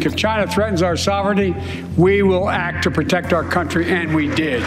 week. If China threatens our sovereignty, we will act to protect our country, and we did.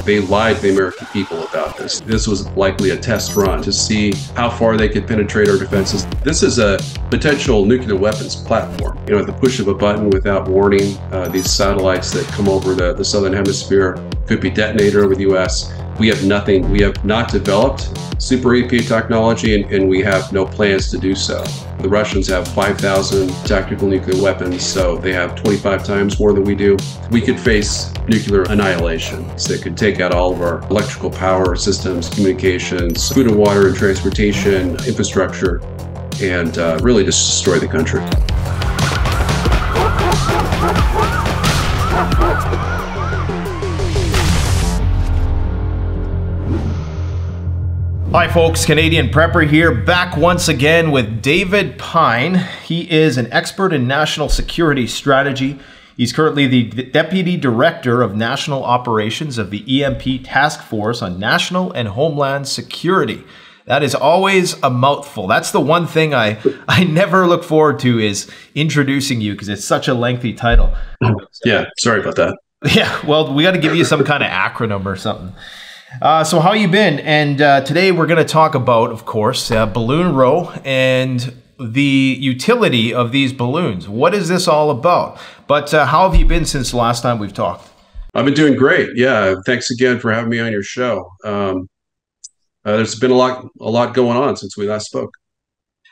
They lied to the American people about this. This was likely a test run to see how far they could penetrate our defenses. This is a potential nuclear weapons platform. You know, at the push of a button without warning, these satellites that come over the southern hemisphere could be detonated over the U.S. We have nothing. We have not developed super EP technology, and we have no plans to do so. The Russians have 5,000 tactical nuclear weapons, so they have 25 times more than we do. We could face nuclear annihilation that could take out all of our electrical power systems, communications, food and water and transportation, infrastructure, and really just destroy the country. Hi folks, Canadian Prepper here, back once again with David Pynes. He is an expert in national security strategy. He's currently the Deputy Director of National Operations of the EMP Task Force on National and Homeland Security. That is always a mouthful. That's the one thing I never look forward to, is introducing you, because it's such a lengthy title. Yeah, sorry about that. Yeah, well, we got to give you some kind of acronym or something. So how you been? And today we're going to talk about, of course, Balloon Row and the utility of these balloons. What is this all about? But how have you been since the last time we've talked? I've been doing great. Yeah, thanks again for having me on your show. There's been a lot going on since we last spoke.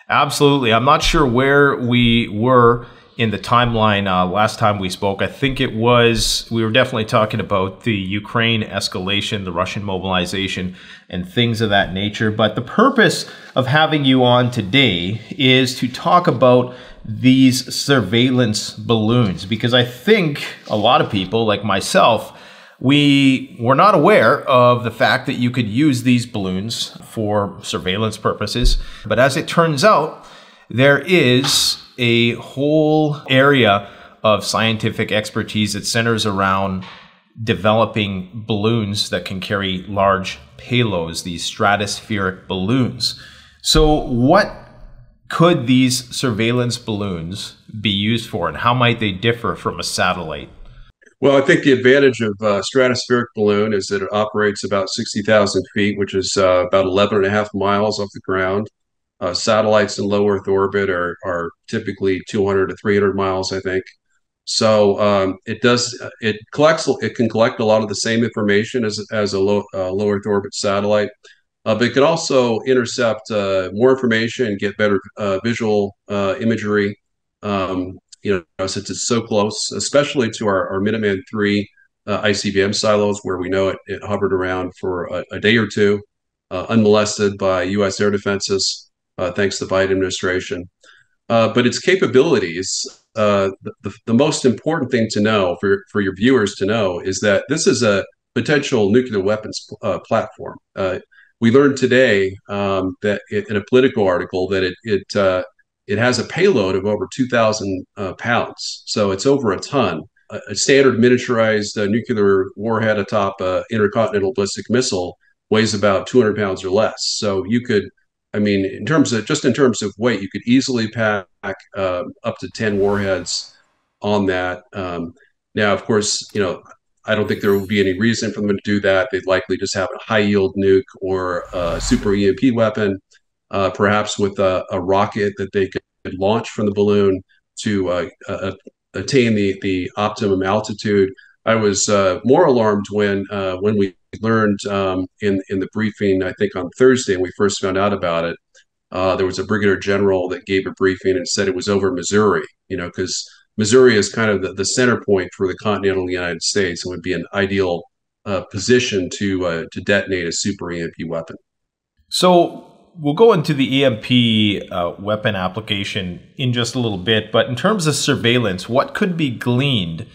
Absolutely. I'm not sure where we were in the timeline last time we spoke. I think we were definitely talking about the Ukraine escalation, the Russian mobilization, and things of that nature. But the purpose of having you on today is to talk about these surveillance balloons, because I think a lot of people, like myself, we were not aware of the fact that you could use these balloons for surveillance purposes. But as it turns out, there is a whole area of scientific expertise that centers around developing balloons that can carry large payloads, these stratospheric balloons. So what could these surveillance balloons be used for, and how might they differ from a satellite? Well, I think the advantage of a stratospheric balloon is that it operates about 60,000 feet, which is about 11.5 miles off the ground. Satellites in low Earth orbit are typically 200 to 300 miles, I think. So it can collect a lot of the same information as a low Earth orbit satellite, but it can also intercept more information and get better visual imagery. Since it's so close, especially to our Minuteman III ICBM silos, where we know it hovered around for a day or two, unmolested by U.S. air defenses, thanks to the Biden administration. But its capabilities, the most important thing to know for your viewers to know is that this is a potential nuclear weapons platform. We learned today that in a Politico article that it has a payload of over 2,000 pounds, so it's over a ton. A standard miniaturized nuclear warhead atop intercontinental ballistic missile weighs about 200 pounds or less. So you could, I mean, in terms of weight, you could easily pack up to 10 warheads on that. Now, of course, I don't think there would be any reason for them to do that. They'd likely just have a high-yield nuke or a super EMP weapon, perhaps with a rocket that they could launch from the balloon to attain the optimum altitude. I was more alarmed when we learned in the briefing, I think on Thursday, when we first found out about it. There was a brigadier general that gave a briefing and said it was over Missouri, because Missouri is kind of the center point for the continental United States and would be an ideal position to detonate a super EMP weapon. So we'll go into the EMP weapon application in just a little bit, but in terms of surveillance, what could be gleaned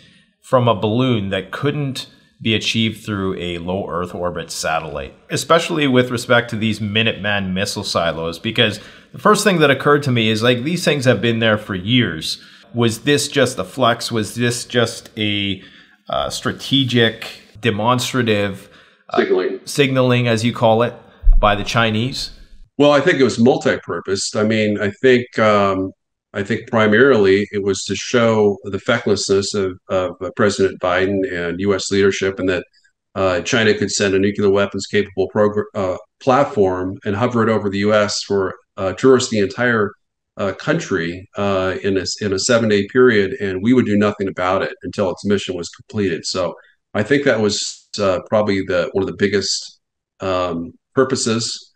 from a balloon that couldn't be achieved through a low Earth orbit satellite, especially with respect to these Minuteman missile silos? Because the first thing that occurred to me is, like, these things have been there for years. Was this just a flex? Was this just a strategic, demonstrative signaling, as you call it, by the Chinese? Well, I think it was multi-purpose. I mean, I think I think primarily it was to show the fecklessness of President Biden and U.S. leadership, and that China could send a nuclear weapons capable platform and hover it over the U.S. for tourist the entire country in a 7-day period, and we would do nothing about it until its mission was completed. So I think that was probably one of the biggest purposes.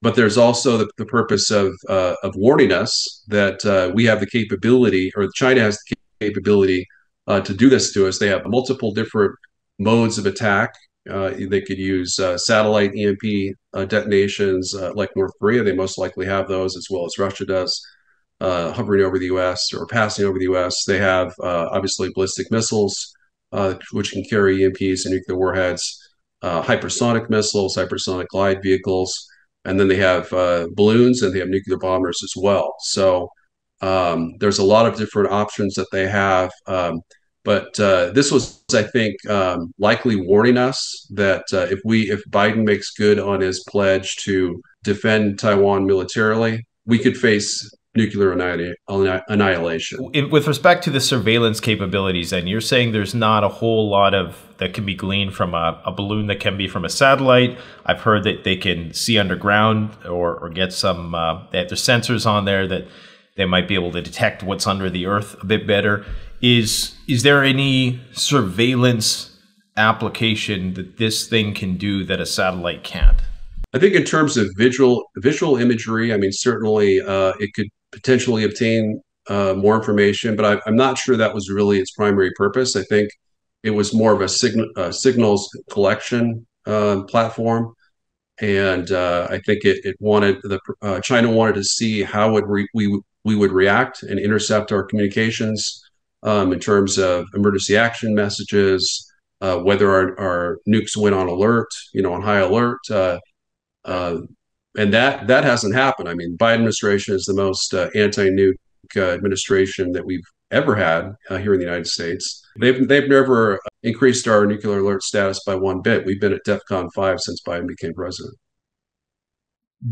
But there's also the purpose of warning us that we have the capability, or China has the capability to do this to us. They have multiple different modes of attack. They could use satellite EMP detonations like North Korea. They most likely have those, as well as Russia does, hovering over the U.S. or passing over the U.S. They have obviously ballistic missiles, which can carry EMPs and nuclear warheads, hypersonic missiles, hypersonic glide vehicles, and then they have balloons, and they have nuclear bombers as well. So there's a lot of different options that they have. But this was, I think, likely warning us that if Biden makes good on his pledge to defend Taiwan militarily, we could face nuclear annihilation. With respect to the surveillance capabilities, then you're saying there's not a whole lot of that can be gleaned from a balloon that can be from a satellite. I've heard that they can see underground or get some. They have their sensors on there that they might be able to detect what's under the earth a bit better. Is there any surveillance application that this thing can do that a satellite can't? I think in terms of visual imagery, I mean, certainly it could potentially obtain more information, but I'm not sure that was really its primary purpose. I think it was more of a signals collection platform, and I think it wanted China wanted to see how we would react and intercept our communications in terms of emergency action messages, whether our nukes went on alert, on high alert. And that hasn't happened. I mean, Biden administration is the most anti-nuke administration that we've ever had here in the United States. They've never increased our nuclear alert status by one bit. We've been at DEFCON 5 since Biden became president.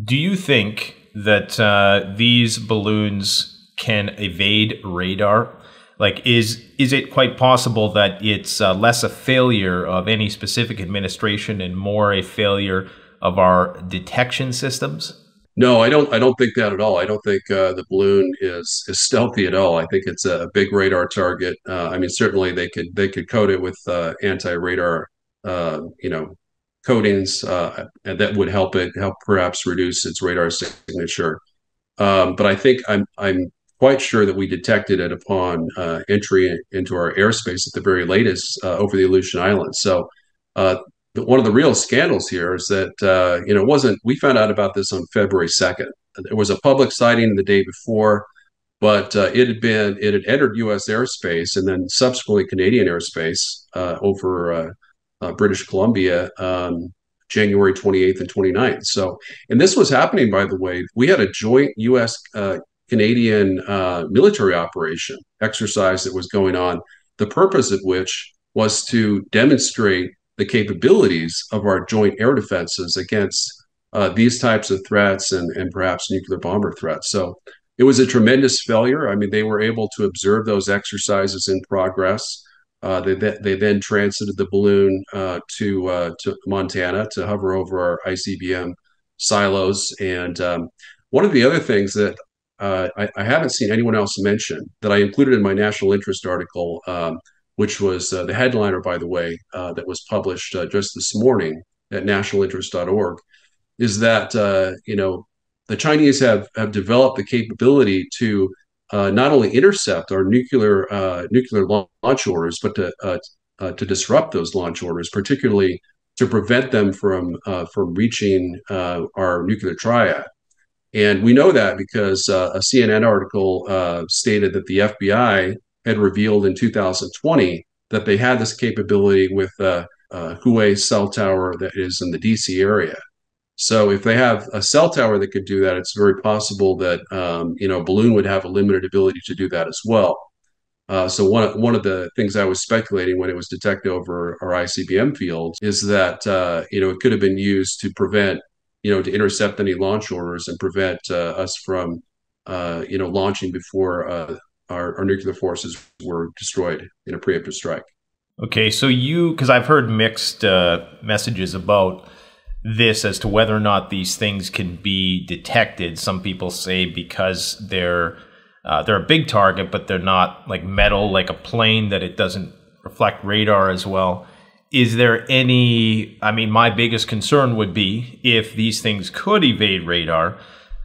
Do you think that these balloons can evade radar? Like, is it quite possible that it's less a failure of any specific administration and more a failure of our detection systems? No, I don't think that at all. I don't think the balloon is stealthy at all. I think it's a big radar target. I mean, certainly they could coat it with anti-radar, coatings, and that would help perhaps reduce its radar signature. But I think I'm quite sure that we detected it upon entry into our airspace at the very latest over the Aleutian Islands. So one of the real scandals here is that it wasn't. We found out about this on February 2nd. There was a public sighting the day before, but it had entered U.S. airspace and then subsequently Canadian airspace over British Columbia. January 28th and 29th. So, and this was happening, by the way. We had a joint U.S. Canadian military operation exercise that was going on, the purpose of which was to demonstrate the capabilities of our joint air defenses against these types of threats and perhaps nuclear bomber threats. So it was a tremendous failure. I mean, they were able to observe those exercises in progress. They then transited the balloon to Montana to hover over our ICBM silos. And one of the other things that I haven't seen anyone else mention that I included in my national interest article, which was the headliner, by the way, that was published just this morning at nationalinterest.org, is that the Chinese have developed the capability to not only intercept our nuclear launch orders, but to disrupt those launch orders, particularly to prevent them from reaching our nuclear triad. And we know that because a CNN article stated that the FBI had revealed in 2020 that they had this capability with Huawei cell tower that is in the DC area. So if they have a cell tower that could do that, it's very possible that balloon would have a limited ability to do that as well. So one of the things I was speculating when it was detected over our ICBM field is that it could have been used to prevent to intercept any launch orders and prevent us from launching before our nuclear forces were destroyed in a preemptive strike. Okay, so because I've heard mixed messages about this as to whether or not these things can be detected. Some people say because they're a big target, but they're not like metal, like a plane, that it doesn't reflect radar as well. Is there any, I mean, my biggest concern would be if these things could evade radar,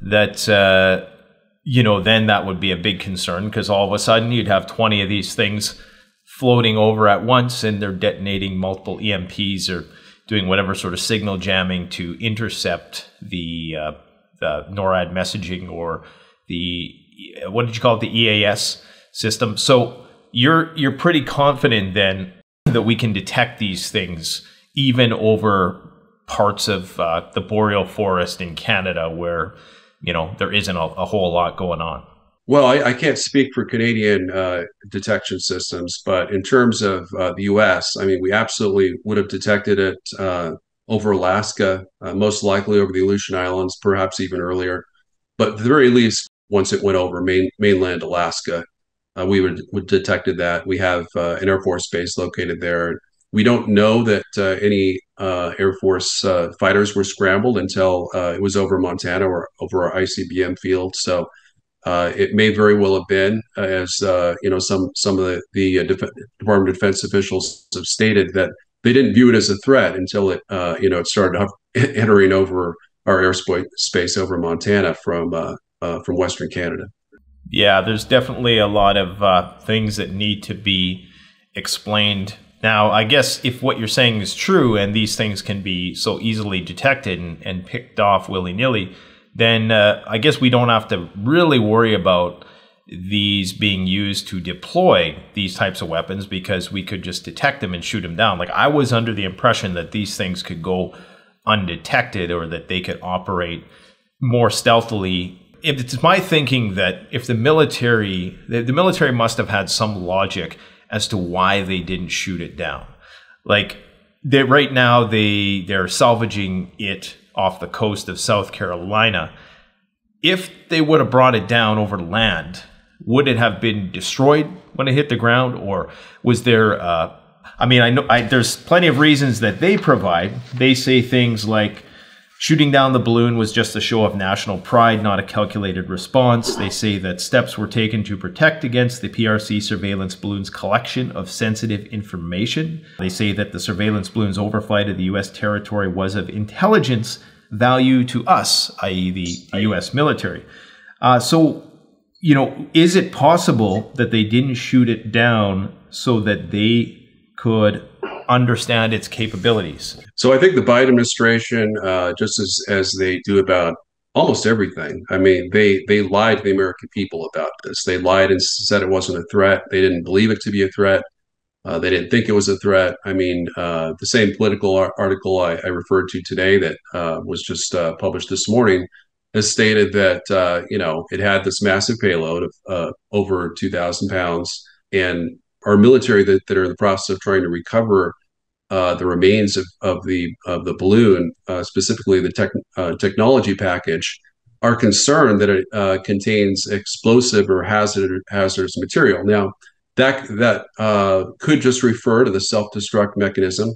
that, then that would be a big concern, because all of a sudden you'd have 20 of these things floating over at once and they're detonating multiple EMPs or doing whatever sort of signal jamming to intercept the NORAD messaging or the, what did you call it, the EAS system. So you're pretty confident then that we can detect these things even over parts of the boreal forest in Canada where, there isn't a whole lot going on. Well, I can't speak for Canadian detection systems, but in terms of the U.S., I mean, we absolutely would have detected it over Alaska, most likely over the Aleutian Islands, perhaps even earlier. But at the very least, once it went over mainland Alaska, we would detected that. We have an Air Force base located there. We don't know that any Air Force fighters were scrambled until it was over Montana or over our ICBM field. So it may very well have been, as some of the Department of Defense officials have stated, that they didn't view it as a threat until it started entering over our airspace over Montana from Western Canada. Yeah, there's definitely a lot of things that need to be explained. Now, I guess if what you're saying is true and these things can be so easily detected and picked off willy-nilly, then I guess we don't have to really worry about these being used to deploy these types of weapons, because we could just detect them and shoot them down. Like, I was under the impression that these things could go undetected or that they could operate more stealthily. It's my thinking that if the military must have had some logic as to why they didn't shoot it down. Like, right now they're salvaging it off the coast of South Carolina. If they would have brought it down over land, would it have been destroyed when it hit the ground, or was there? I know there's plenty of reasons that they provide. They say things like shooting down the balloon was just a show of national pride, not a calculated response. They say that steps were taken to protect against the PRC surveillance balloon's collection of sensitive information. They say that the surveillance balloon's overflight of the U.S. territory was of intelligence value to us, i.e. the U.S. military. Is it possible that they didn't shoot it down so that they could understand its capabilities? So I think the Biden administration, just as they do about almost everything, I mean, they lied to the American people about this. They lied and said it wasn't a threat. They didn't believe it to be a threat. They didn't think it was a threat. I mean, the same political article I referred to today that was just published this morning has stated that, it had this massive payload of over 2,000 pounds, and our military that are in the process of trying to recover the remains of the balloon, specifically the technology package, are concerned that it contains explosive or hazardous material. Now, that could just refer to the self-destruct mechanism.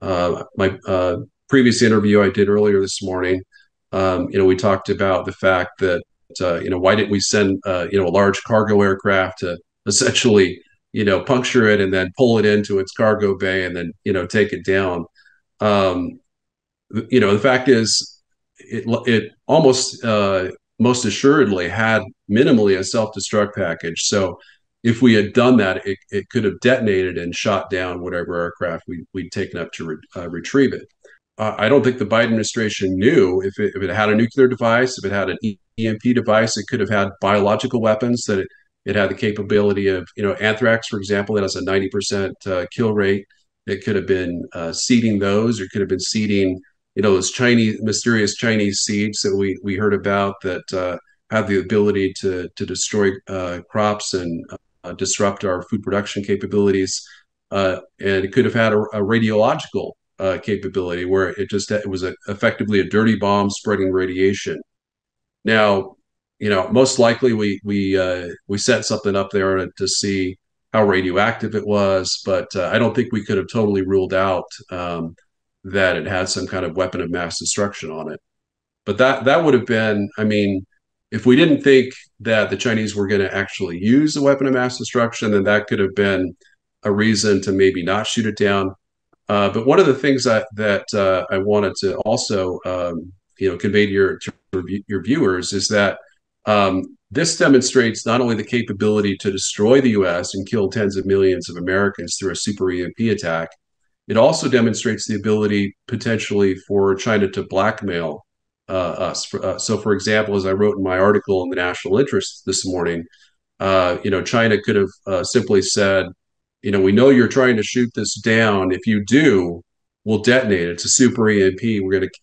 My previous interview I did earlier this morning, we talked about the fact that why didn't we send a large cargo aircraft to essentially puncture it and then pull it into its cargo bay and then take it down. The fact is, it almost most assuredly had minimally a self-destruct package. So if we had done that, it could have detonated and shot down whatever aircraft we'd taken up to retrieve it. I don't think the Biden administration knew if it had a nuclear device, if it had an EMP device, it could have had biological weapons, that it had the capability of, anthrax, for example, that has a 90% kill rate. It could have been seeding those, or it could have been seeding, those mysterious Chinese seeds that we heard about that have the ability to destroy crops and disrupt our food production capabilities. And it could have had a radiological capability where it was effectively a dirty bomb spreading radiation. Now, most likely we set something up there to see how radioactive it was, but I don't think we could have totally ruled out that it had some kind of weapon of mass destruction on it. But that would have been, I mean, if we didn't think that the Chinese were going to actually use a weapon of mass destruction, then that could have been a reason to maybe not shoot it down. But one of the things that I wanted to also convey to your viewers is that this demonstrates not only the capability to destroy the U.S. and kill tens of millions of Americans through a super EMP attack, it also demonstrates the ability potentially for China to blackmail us. So, for example, as I wrote in my article in the National Interest this morning, China could have simply said, we know you're trying to shoot this down. If you do, we'll detonate it. It's a super EMP.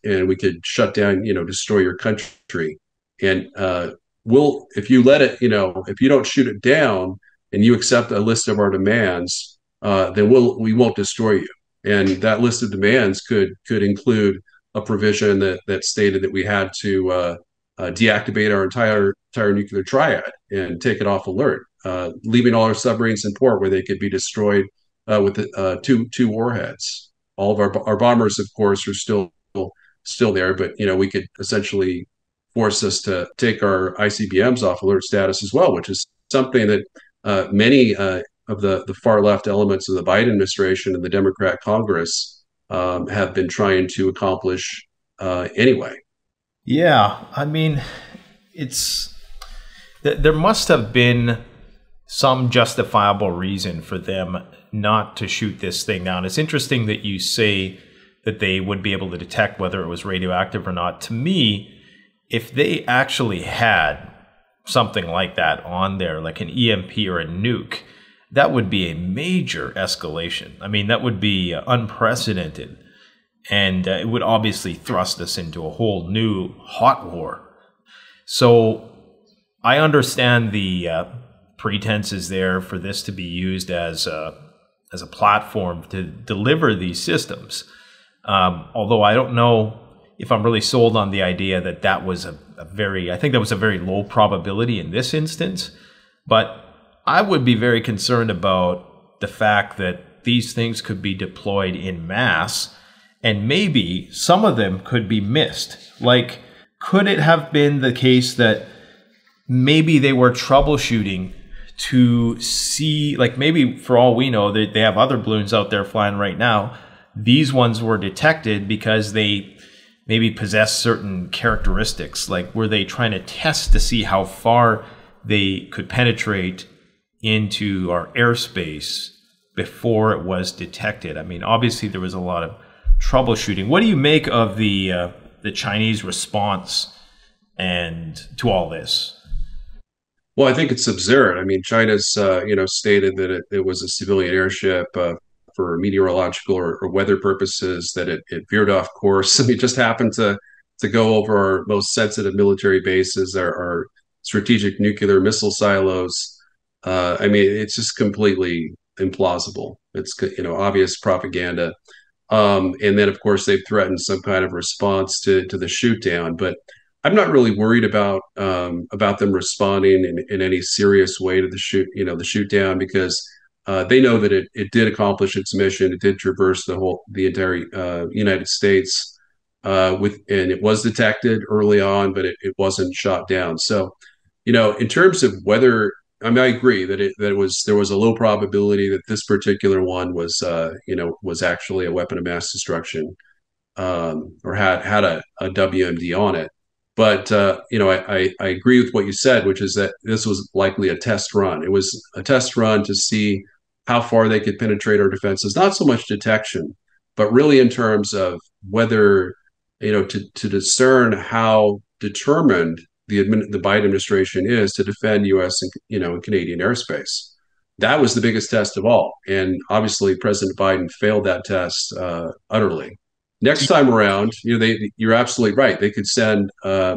And we could shut down, destroy your country. And if you let it, if you don't shoot it down and you accept a list of our demands, then we won't destroy you. And that list of demands could include a provision that stated that we had to deactivate our entire nuclear triad and take it off alert, leaving all our submarines in port where they could be destroyed with two warheads. All of our bombers, of course, are still there, but we could essentially force us to take our ICBMs off alert status as well, which is something that many of the far left elements of the Biden administration and the Democrat Congress have been trying to accomplish anyway. Yeah, I mean, there must have been some justifiable reason for them not to shoot this thing down. It's interesting that you say that they would be able to detect whether it was radioactive or not. To me, if they actually had something like that on there, like an EMP or a nuke, that would be a major escalation. I mean, that would be unprecedented. And it would obviously thrust us into a whole new hot war. So I understand the pretenses there for this to be used as a platform to deliver these systems. Although I don't know if I'm really sold on the idea that was I think that was a very low probability in this instance. But I would be very concerned about the fact that these things could be deployed in mass, and maybe some of them could be missed. Like, could it have been the case that maybe they were troubleshooting to see, like maybe for all we know, they have other balloons out there flying right now. These ones were detected because they maybe possess certain characteristics. Like, were they trying to test to see how far they could penetrate into our airspace before it was detected? I mean, obviously there was a lot of troubleshooting. What do you make of the Chinese response and to all this? Well, I think it's absurd. I mean, China's stated that it was a civilian airship for meteorological or weather purposes, that it veered off course. I mean, it just happened to go over our most sensitive military bases, our strategic nuclear missile silos. I mean, it's just completely implausible. It's obvious propaganda. And then, of course, they've threatened some kind of response to the shoot down. But I'm not really worried about them responding in any serious way to the shoot down, because they know that it did accomplish its mission. It did traverse the entire United States and it was detected early on, but it wasn't shot down. So, in terms of whether, I mean, I agree that there was a low probability that this particular one was actually a weapon of mass destruction, or had a WMD on it. But I agree with what you said, which is that this was likely a test run. It was a test run to see how far they could penetrate our defenses, not so much detection, but really in terms of whether, to discern how determined the Biden administration is to defend U.S. and Canadian airspace. That was the biggest test of all, and obviously President Biden failed that test utterly. Next time around, you're absolutely right. They could send a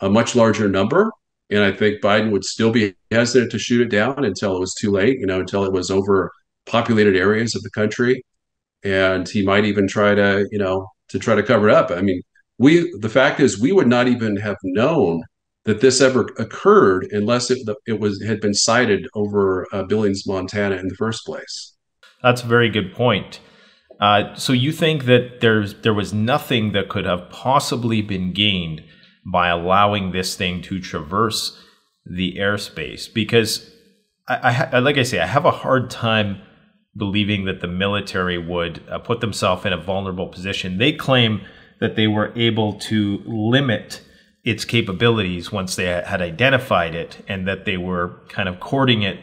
much larger number, and I think Biden would still be hesitant to shoot it down until it was too late. Until it was over populated areas of the country, and he might even try to cover it up. I mean, the fact is we would not even have known that this ever occurred unless it had been sighted over Billings, Montana, in the first place. That's a very good point. So you think that there was nothing that could have possibly been gained by allowing this thing to traverse the airspace? Because like I say, I have a hard time believing that the military would put themselves in a vulnerable position. They claim that they were able to limit its capabilities once they had identified it, and that they were kind of courting it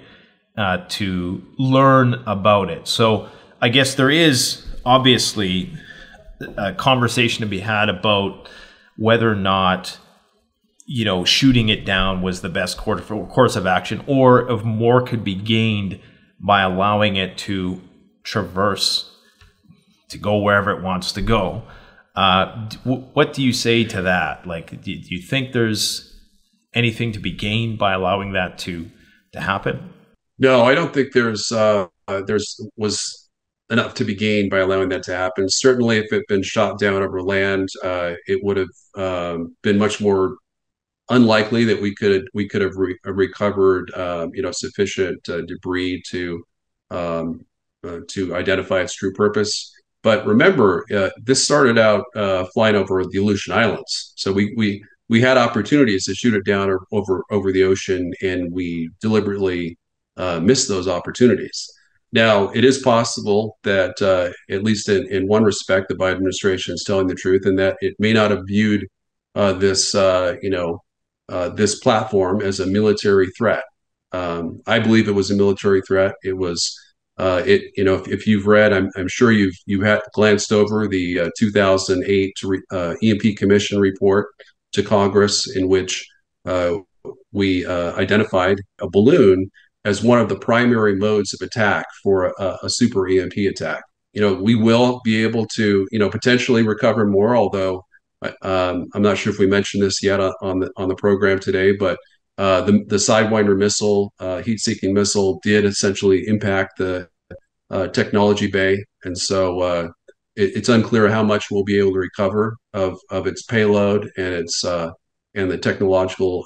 to learn about it. So I guess there is obviously a conversation to be had about whether or not, you know, shooting it down was the best course of action, or if more could be gained by allowing it to traverse, to go wherever it wants to go. What do you say to that? Like, do you think there's anything to be gained by allowing that to happen? No, I don't think was enough to be gained by allowing that to happen. Certainly, if it had been shot down over land, it would have been much more unlikely that we could have recovered sufficient debris to identify its true purpose. But remember, this started out flying over the Aleutian Islands, so we had opportunities to shoot it down over the ocean, and we deliberately missed those opportunities. Now, it is possible that, at least in one respect, the Biden administration is telling the truth, and that it may not have viewed this platform as a military threat. I believe it was a military threat. It was, if you've read, I'm sure you had glanced over the 2008 EMP Commission report to Congress, in which we identified a balloon as one of the primary modes of attack for a super EMP attack. We will be able to, potentially recover more, although I'm not sure if we mentioned this yet on the program today, but the Sidewinder missile, heat-seeking missile, did essentially impact the technology bay, and so it's unclear how much we'll be able to recover of its payload and its and the technological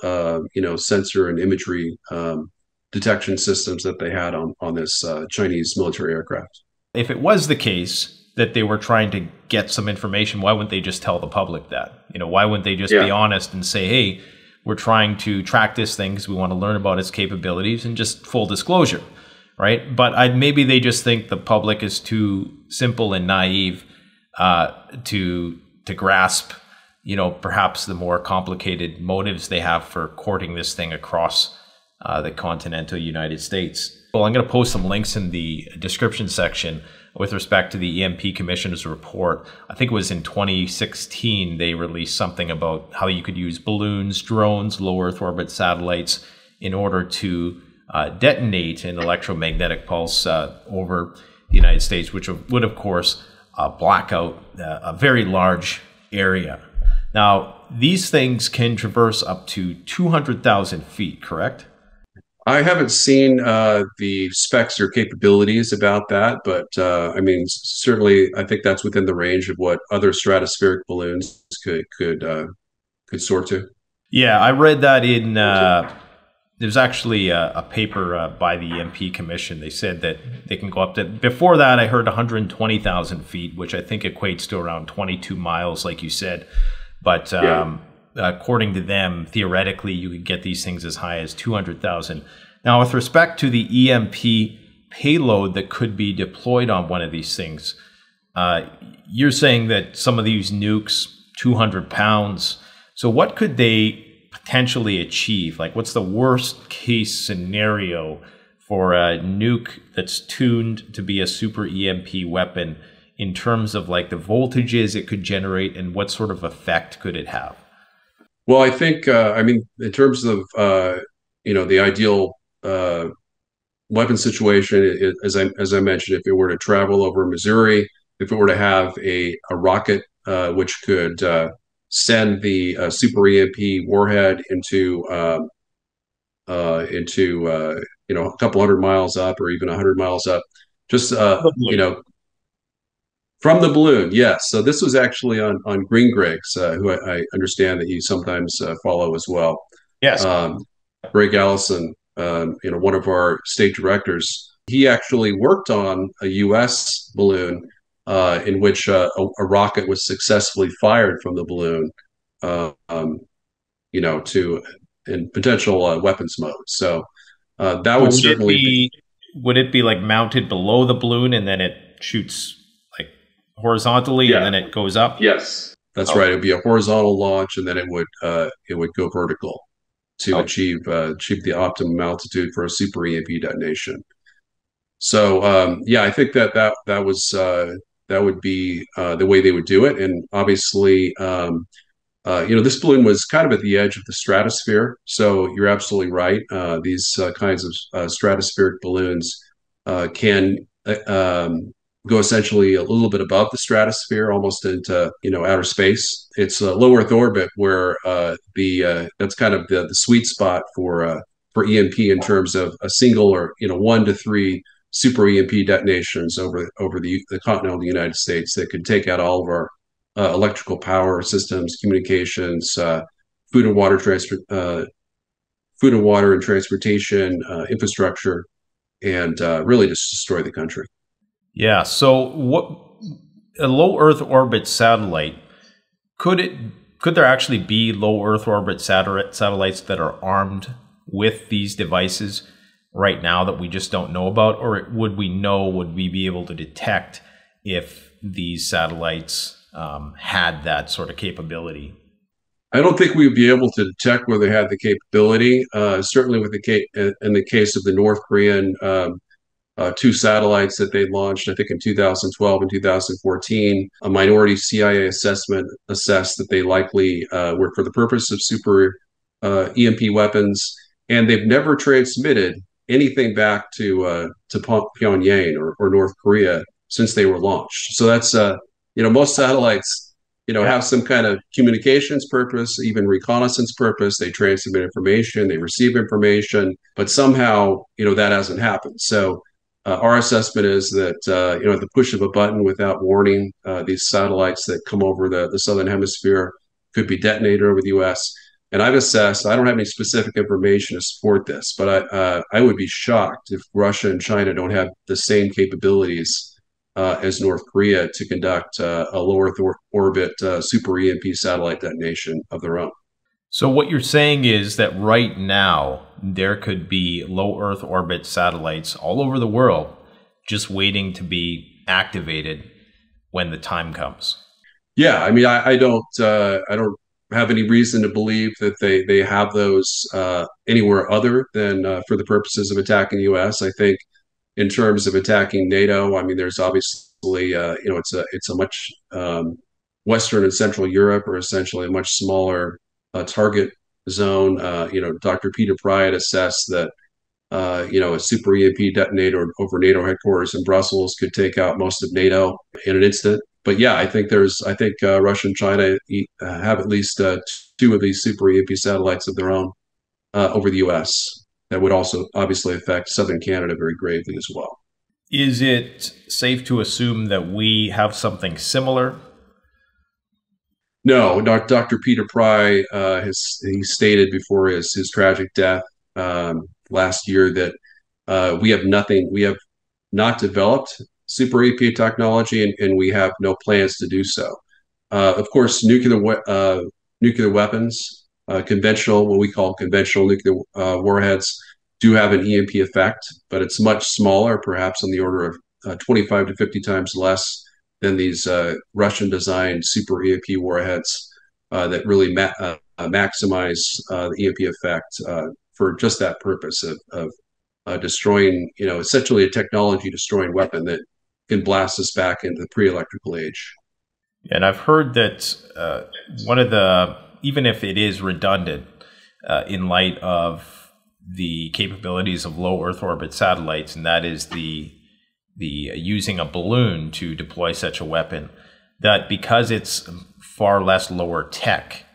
sensor and imagery detection systems that they had on this Chinese military aircraft. If it was the case that they were trying to get some information, why wouldn't they just tell the public that? Why wouldn't they just be honest and say, hey, we're trying to track this thing because we want to learn about its capabilities, and just full disclosure, right? But maybe they just think the public is too simple and naive to grasp, perhaps the more complicated motives they have for courting this thing across the continental United States. Well, I'm going to post some links in the description section with respect to the EMP Commission's report. I think it was in 2016 they released something about how you could use balloons, drones, low Earth orbit satellites in order to detonate an electromagnetic pulse over the United States, which would, of course, black out a very large area. Now, these things can traverse up to 200,000 feet, correct? I haven't seen the specs or capabilities about that, but certainly I think that's within the range of what other stratospheric balloons could soar to. Yeah, I read that in there's actually a paper by the EMP Commission. They said that they can go up to, before that I heard 120,000 feet, which I think equates to around 22 miles, like you said. But according to them, theoretically, you could get these things as high as 200,000. Now, with respect to the EMP payload that could be deployed on one of these things, you're saying that some of these nukes, 200 pounds. So what could they potentially achieve? Like, what's the worst case scenario for a nuke that's tuned to be a super EMP weapon in terms of like the voltages it could generate, and what sort of effect could it have? Well, I think, in terms of, the ideal weapon situation, as I mentioned, if it were to travel over Missouri, if it were to have a rocket which could send the super EMP warhead into a couple hundred miles up, or even 100 miles up, just from the balloon, yes. So this was actually on Green Griggs, who I understand that you sometimes follow as well. Yes. Greg Allison, one of our state directors, he actually worked on a U.S. balloon in which a rocket was successfully fired from the balloon, to in potential weapons mode. So that would certainly be. Would it be like mounted below the balloon and then it shoots like horizontally and then it goes up? Yes, that's right. It would be a horizontal launch, and then it would go vertical to achieve the optimum altitude for a super EMP detonation. So I think that would be the way they would do it, and obviously. This balloon was kind of at the edge of the stratosphere. So you're absolutely right. These kinds of stratospheric balloons can go essentially a little bit above the stratosphere, almost into outer space. It's a low Earth orbit where that's kind of the sweet spot for EMP in terms of a single or 1 to 3 super EMP detonations over the continental United States that could take out all of our electrical power systems, communications, food and water and transportation infrastructure, and really just destroy the country. Yeah. So, a low Earth orbit satellite could there actually be low Earth orbit satellites that are armed with these devices right now that we just don't know about, or would we be able to detect if these satellites had that sort of capability? I don't think we'd be able to detect whether they had the capability. Certainly, in the case of the North Korean 2 satellites that they launched, I think in 2012 and 2014, a minority CIA assessment assessed that they likely were for the purpose of super EMP weapons, and they've never transmitted anything back to Pyongyang or North Korea since they were launched. So that's most satellites have some kind of communications purpose, even reconnaissance purpose. They transmit information, they receive information, but somehow that hasn't happened. So our assessment is that at the push of a button without warning, these satellites that come over the southern hemisphere could be detonated over the U.S. And I've assessed, I don't have any specific information to support this, but I would be shocked if Russia and China don't have the same capabilities as North Korea to conduct a low Earth orbit super EMP satellite detonation of their own. So what you're saying is that right now there could be low Earth orbit satellites all over the world just waiting to be activated when the time comes. Yeah, I mean, I don't have any reason to believe that they have those anywhere other than for the purposes of attacking the U.S. I think in terms of attacking NATO, I mean, there's obviously it's a much Western and Central Europe are essentially a much smaller target zone. Dr. Peter Pryat assessed that a super EMP detonator over NATO headquarters in Brussels could take out most of NATO in an instant. But yeah, I think Russia and China have at least 2 of these super EMP satellites of their own over the U.S. that would also obviously affect southern Canada very gravely as well. Is it safe to assume that we have something similar? No, Dr. Peter Pry he stated before his tragic death last year that we have not developed super EMP technology, and we have no plans to do so. Of course, nuclear weapons, what we call conventional nuclear warheads, do have an EMP effect, but it's much smaller, perhaps on the order of 25 to 50 times less than these Russian-designed super EMP warheads that really maximize the EMP effect for just that purpose of destroying, essentially a technology-destroying weapon that can blast us back into the pre-electrical age. And I've heard that even if it is redundant, in light of the capabilities of low Earth orbit satellites, and that is the using a balloon to deploy such a weapon, that because it's far less lower tech,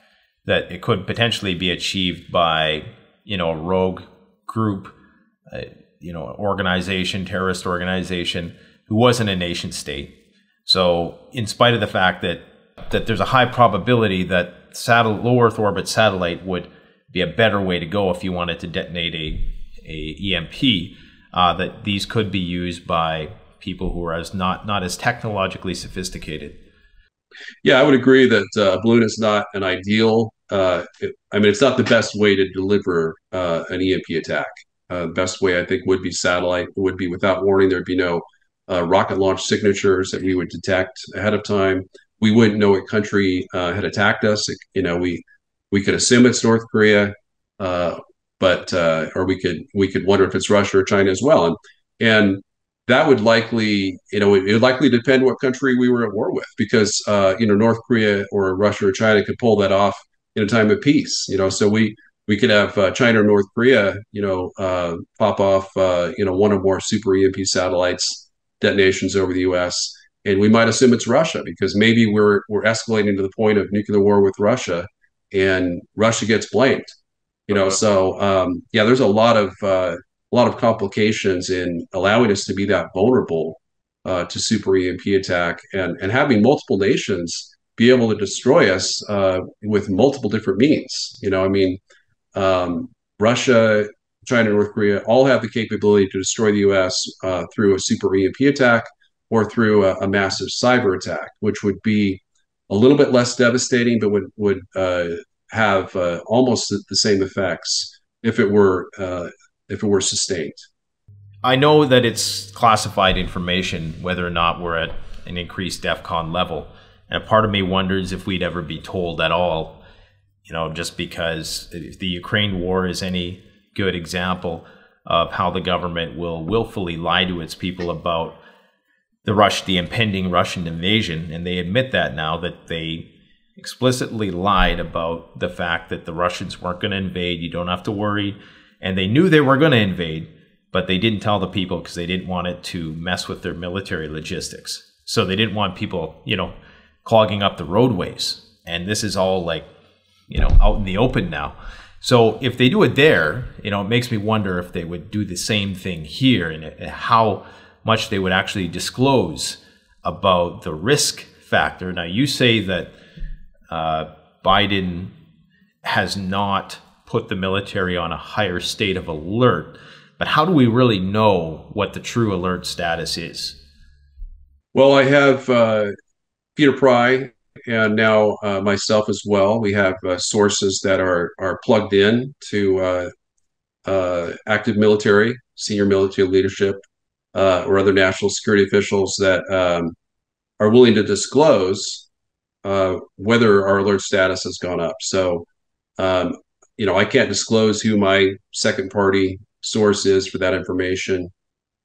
that it could potentially be achieved by a rogue group, terrorist organization who wasn't a nation state. So in spite of the fact that there's a high probability that low Earth orbit satellite would be a better way to go if you wanted to detonate a EMP, that these could be used by people who are not as technologically sophisticated. Yeah, I would agree that a balloon is not an ideal. It's not the best way to deliver an EMP attack. The best way, I think, would be satellite. It would be without warning. There'd be no rocket launch signatures that we would detect ahead of time. We wouldn't know what country had attacked us. We could assume it's North Korea, but or we could wonder if it's Russia or China as well. And that would likely, it would likely depend what country we were at war with, because North Korea or Russia or China could pull that off in a time of peace. So we could have China or North Korea, pop off, one or more super EMP satellites detonations over the U.S. And we might assume it's Russia because maybe we're escalating to the point of nuclear war with Russia, and Russia gets blamed. There's a lot of complications in allowing us to be that vulnerable to super EMP attack, and having multiple nations be able to destroy us with multiple different means. Russia, China, North Korea all have the capability to destroy the U.S. Through a super EMP attack or through a massive cyber attack, which would be a little bit less devastating, but would have almost the same effects if it were sustained. I know that it's classified information, whether or not we're at an increased DEFCON level. And part of me wonders if we'd ever be told at all, just because if the Ukraine war is any good example of how the government will willfully lie to its people about the impending Russian invasion. And they admit that now, that they explicitly lied about the fact that the Russians weren't going to invade. You don't have to worry. And they knew they were going to invade, but they didn't tell the people because they didn't want it to mess with their military logistics. So they didn't want people, clogging up the roadways. And this is all out in the open now. So if they do it there, it makes me wonder if they would do the same thing here, and how much they would actually disclose about the risk factor. Now, you say that Biden has not put the military on a higher state of alert, but how do we really know what the true alert status is? Well, I have Peter Pry and now myself as well. We have sources that are plugged in to active military, senior military leadership, or other national security officials that are willing to disclose whether our alert status has gone up. So, I can't disclose who my second party source is for that information.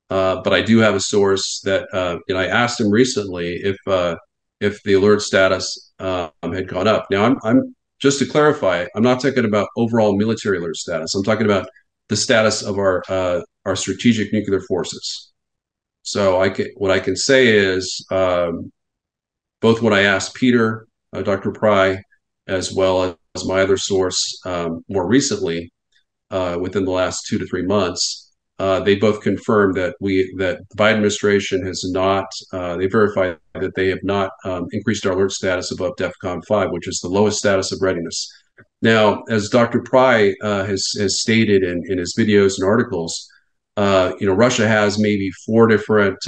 But I do have a source that, I asked him recently if the alert status had gone up. Now, I'm just to clarify, I'm not talking about overall military alert status. I'm talking about the status of our strategic nuclear forces. So what I can say is, both when I asked Peter, Dr. Pry, as well as my other source more recently, within the last 2 to 3 months, they both confirmed that the Biden administration has not. They verified that they have not increased our alert status above DEFCON 5, which is the lowest status of readiness. Now, as Dr. Pry has stated in his videos and articles, Russia has maybe 4 different.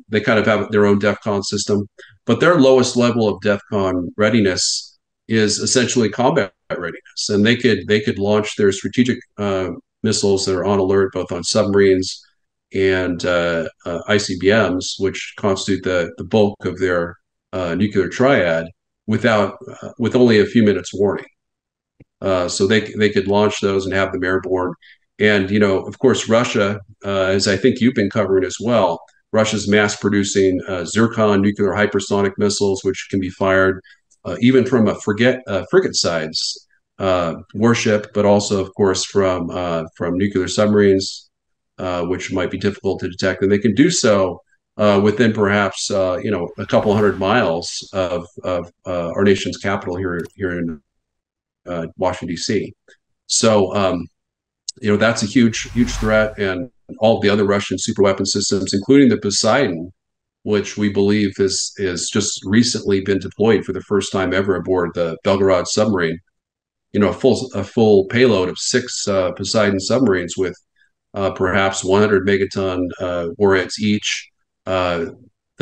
They kind of have their own DEFCON system, but their lowest level of DEFCON readiness is essentially combat readiness, and they could launch their strategic missiles that are on alert both on submarines and ICBMs, which constitute the bulk of their nuclear triad, with only a few minutes warning. So they could launch those and have them airborne. And of course, Russia, as I think you've been covering as well, Russia's mass producing Zircon nuclear hypersonic missiles, which can be fired even from a frigate size warship, but also, of course, from nuclear submarines, which might be difficult to detect. And they can do so within perhaps a couple hundred miles of our nation's capital here in Washington, D.C. So that's a huge threat, and all the other Russian superweapon systems, including the Poseidon, which we believe is just recently been deployed for the first time ever aboard the Belgorod submarine. a full payload of 6 Poseidon submarines with perhaps 100 megaton warheads each. The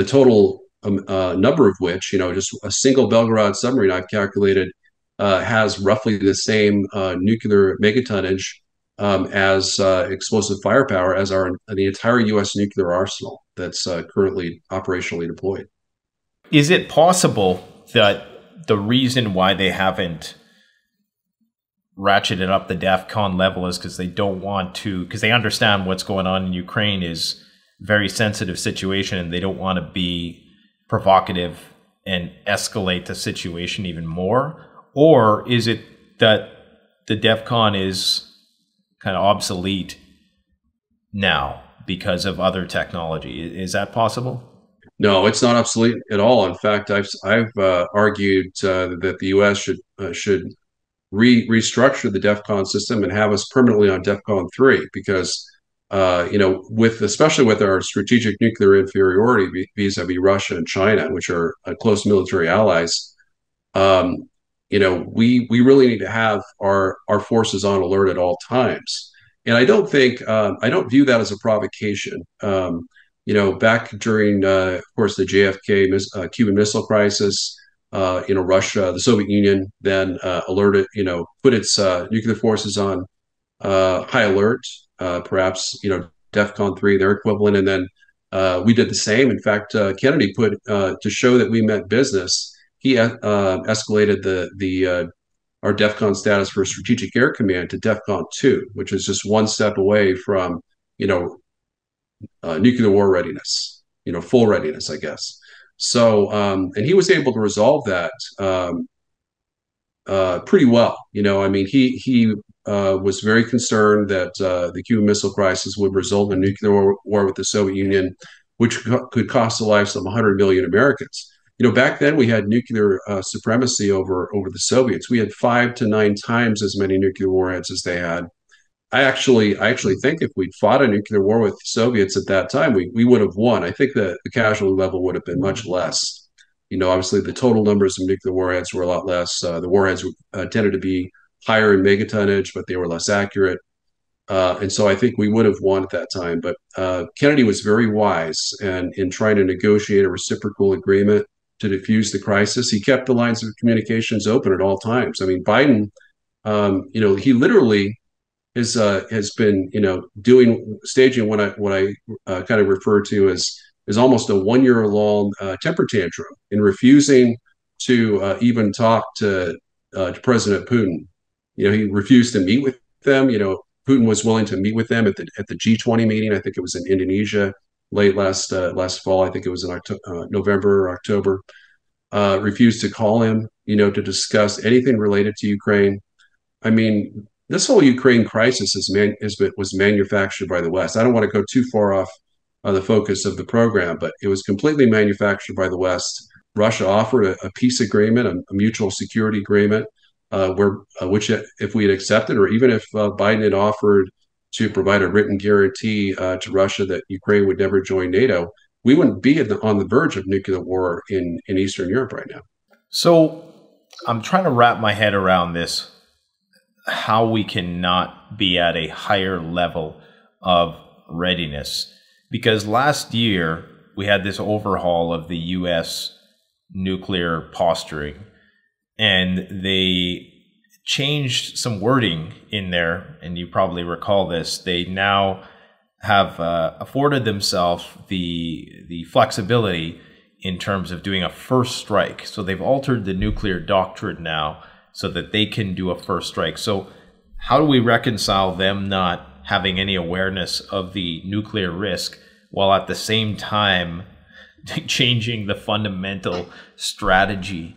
total number of which, just a single Belgorod submarine I've calculated has roughly the same nuclear megatonnage as explosive firepower as the entire U.S. nuclear arsenal that's currently operationally deployed. Is it possible that the reason why they haven't ratcheted up the DEFCON level is because they don't want to, because they understand what's going on in Ukraine is a very sensitive situation, and they don't want to be provocative and escalate the situation even more? Or is it that the DEFCON is kind of obsolete now because of other technology? Is that possible? No, it's not obsolete at all. In fact, I've argued that the U.S. should restructure the DEFCON system and have us permanently on DEFCON 3, because especially with our strategic nuclear inferiority vis-a-vis Russia and China, which are close military allies, we really need to have our forces on alert at all times. And I don't view that as a provocation. Back during, of course, the JFK Cuban Missile Crisis, Russia, the Soviet Union, then put its nuclear forces on high alert, perhaps, DEFCON 3, their equivalent. And then we did the same. In fact, Kennedy put, to show that we meant business, he escalated our DEFCON status for Strategic Air Command to DEFCON 2, which is just one step away from, nuclear war readiness, full readiness, I guess. So, and he was able to resolve that pretty well. He was very concerned that the Cuban Missile Crisis would result in a nuclear war with the Soviet Union, which could cost the lives of 100 million Americans. Back then we had nuclear supremacy over the Soviets. We had 5 to 9 times as many nuclear warheads as they had. I actually think if we'd fought a nuclear war with the Soviets at that time, we would have won. I think that the casualty level would have been much less. Obviously the total numbers of nuclear warheads were a lot less. The warheads tended to be higher in megatonnage, but they were less accurate. And so I think we would have won at that time. But Kennedy was very wise in trying to negotiate a reciprocal agreement to defuse the crisis. He kept the lines of communications open at all times. I mean, Biden, he literally has been, staging what I kind of refer to as almost a 1 year long temper tantrum in refusing to even talk to President Putin. He refused to meet with them. Putin was willing to meet with them at the G20 meeting. I think it was in Indonesia late last fall. I think it was in November or October. Refused to call him, to discuss anything related to Ukraine. I mean, this whole Ukraine crisis was manufactured by the West. I don't want to go too far off the focus of the program, but it was completely manufactured by the West. Russia offered a peace agreement, a mutual security agreement, which if we had accepted, or even if Biden had offered to provide a written guarantee to Russia that Ukraine would never join NATO, we wouldn't be on the verge of nuclear war in Eastern Europe right now. So I'm trying to wrap my head around this, how we cannot be at a higher level of readiness. Because last year we had this overhaul of the U.S. nuclear posturing, and they changed some wording in there, and you probably recall this. They now have afforded themselves the flexibility in terms of doing a first strike. So they've altered the nuclear doctrine now so that they can do a first strike. So how do we reconcile them not having any awareness of the nuclear risk while at the same time changing the fundamental strategy?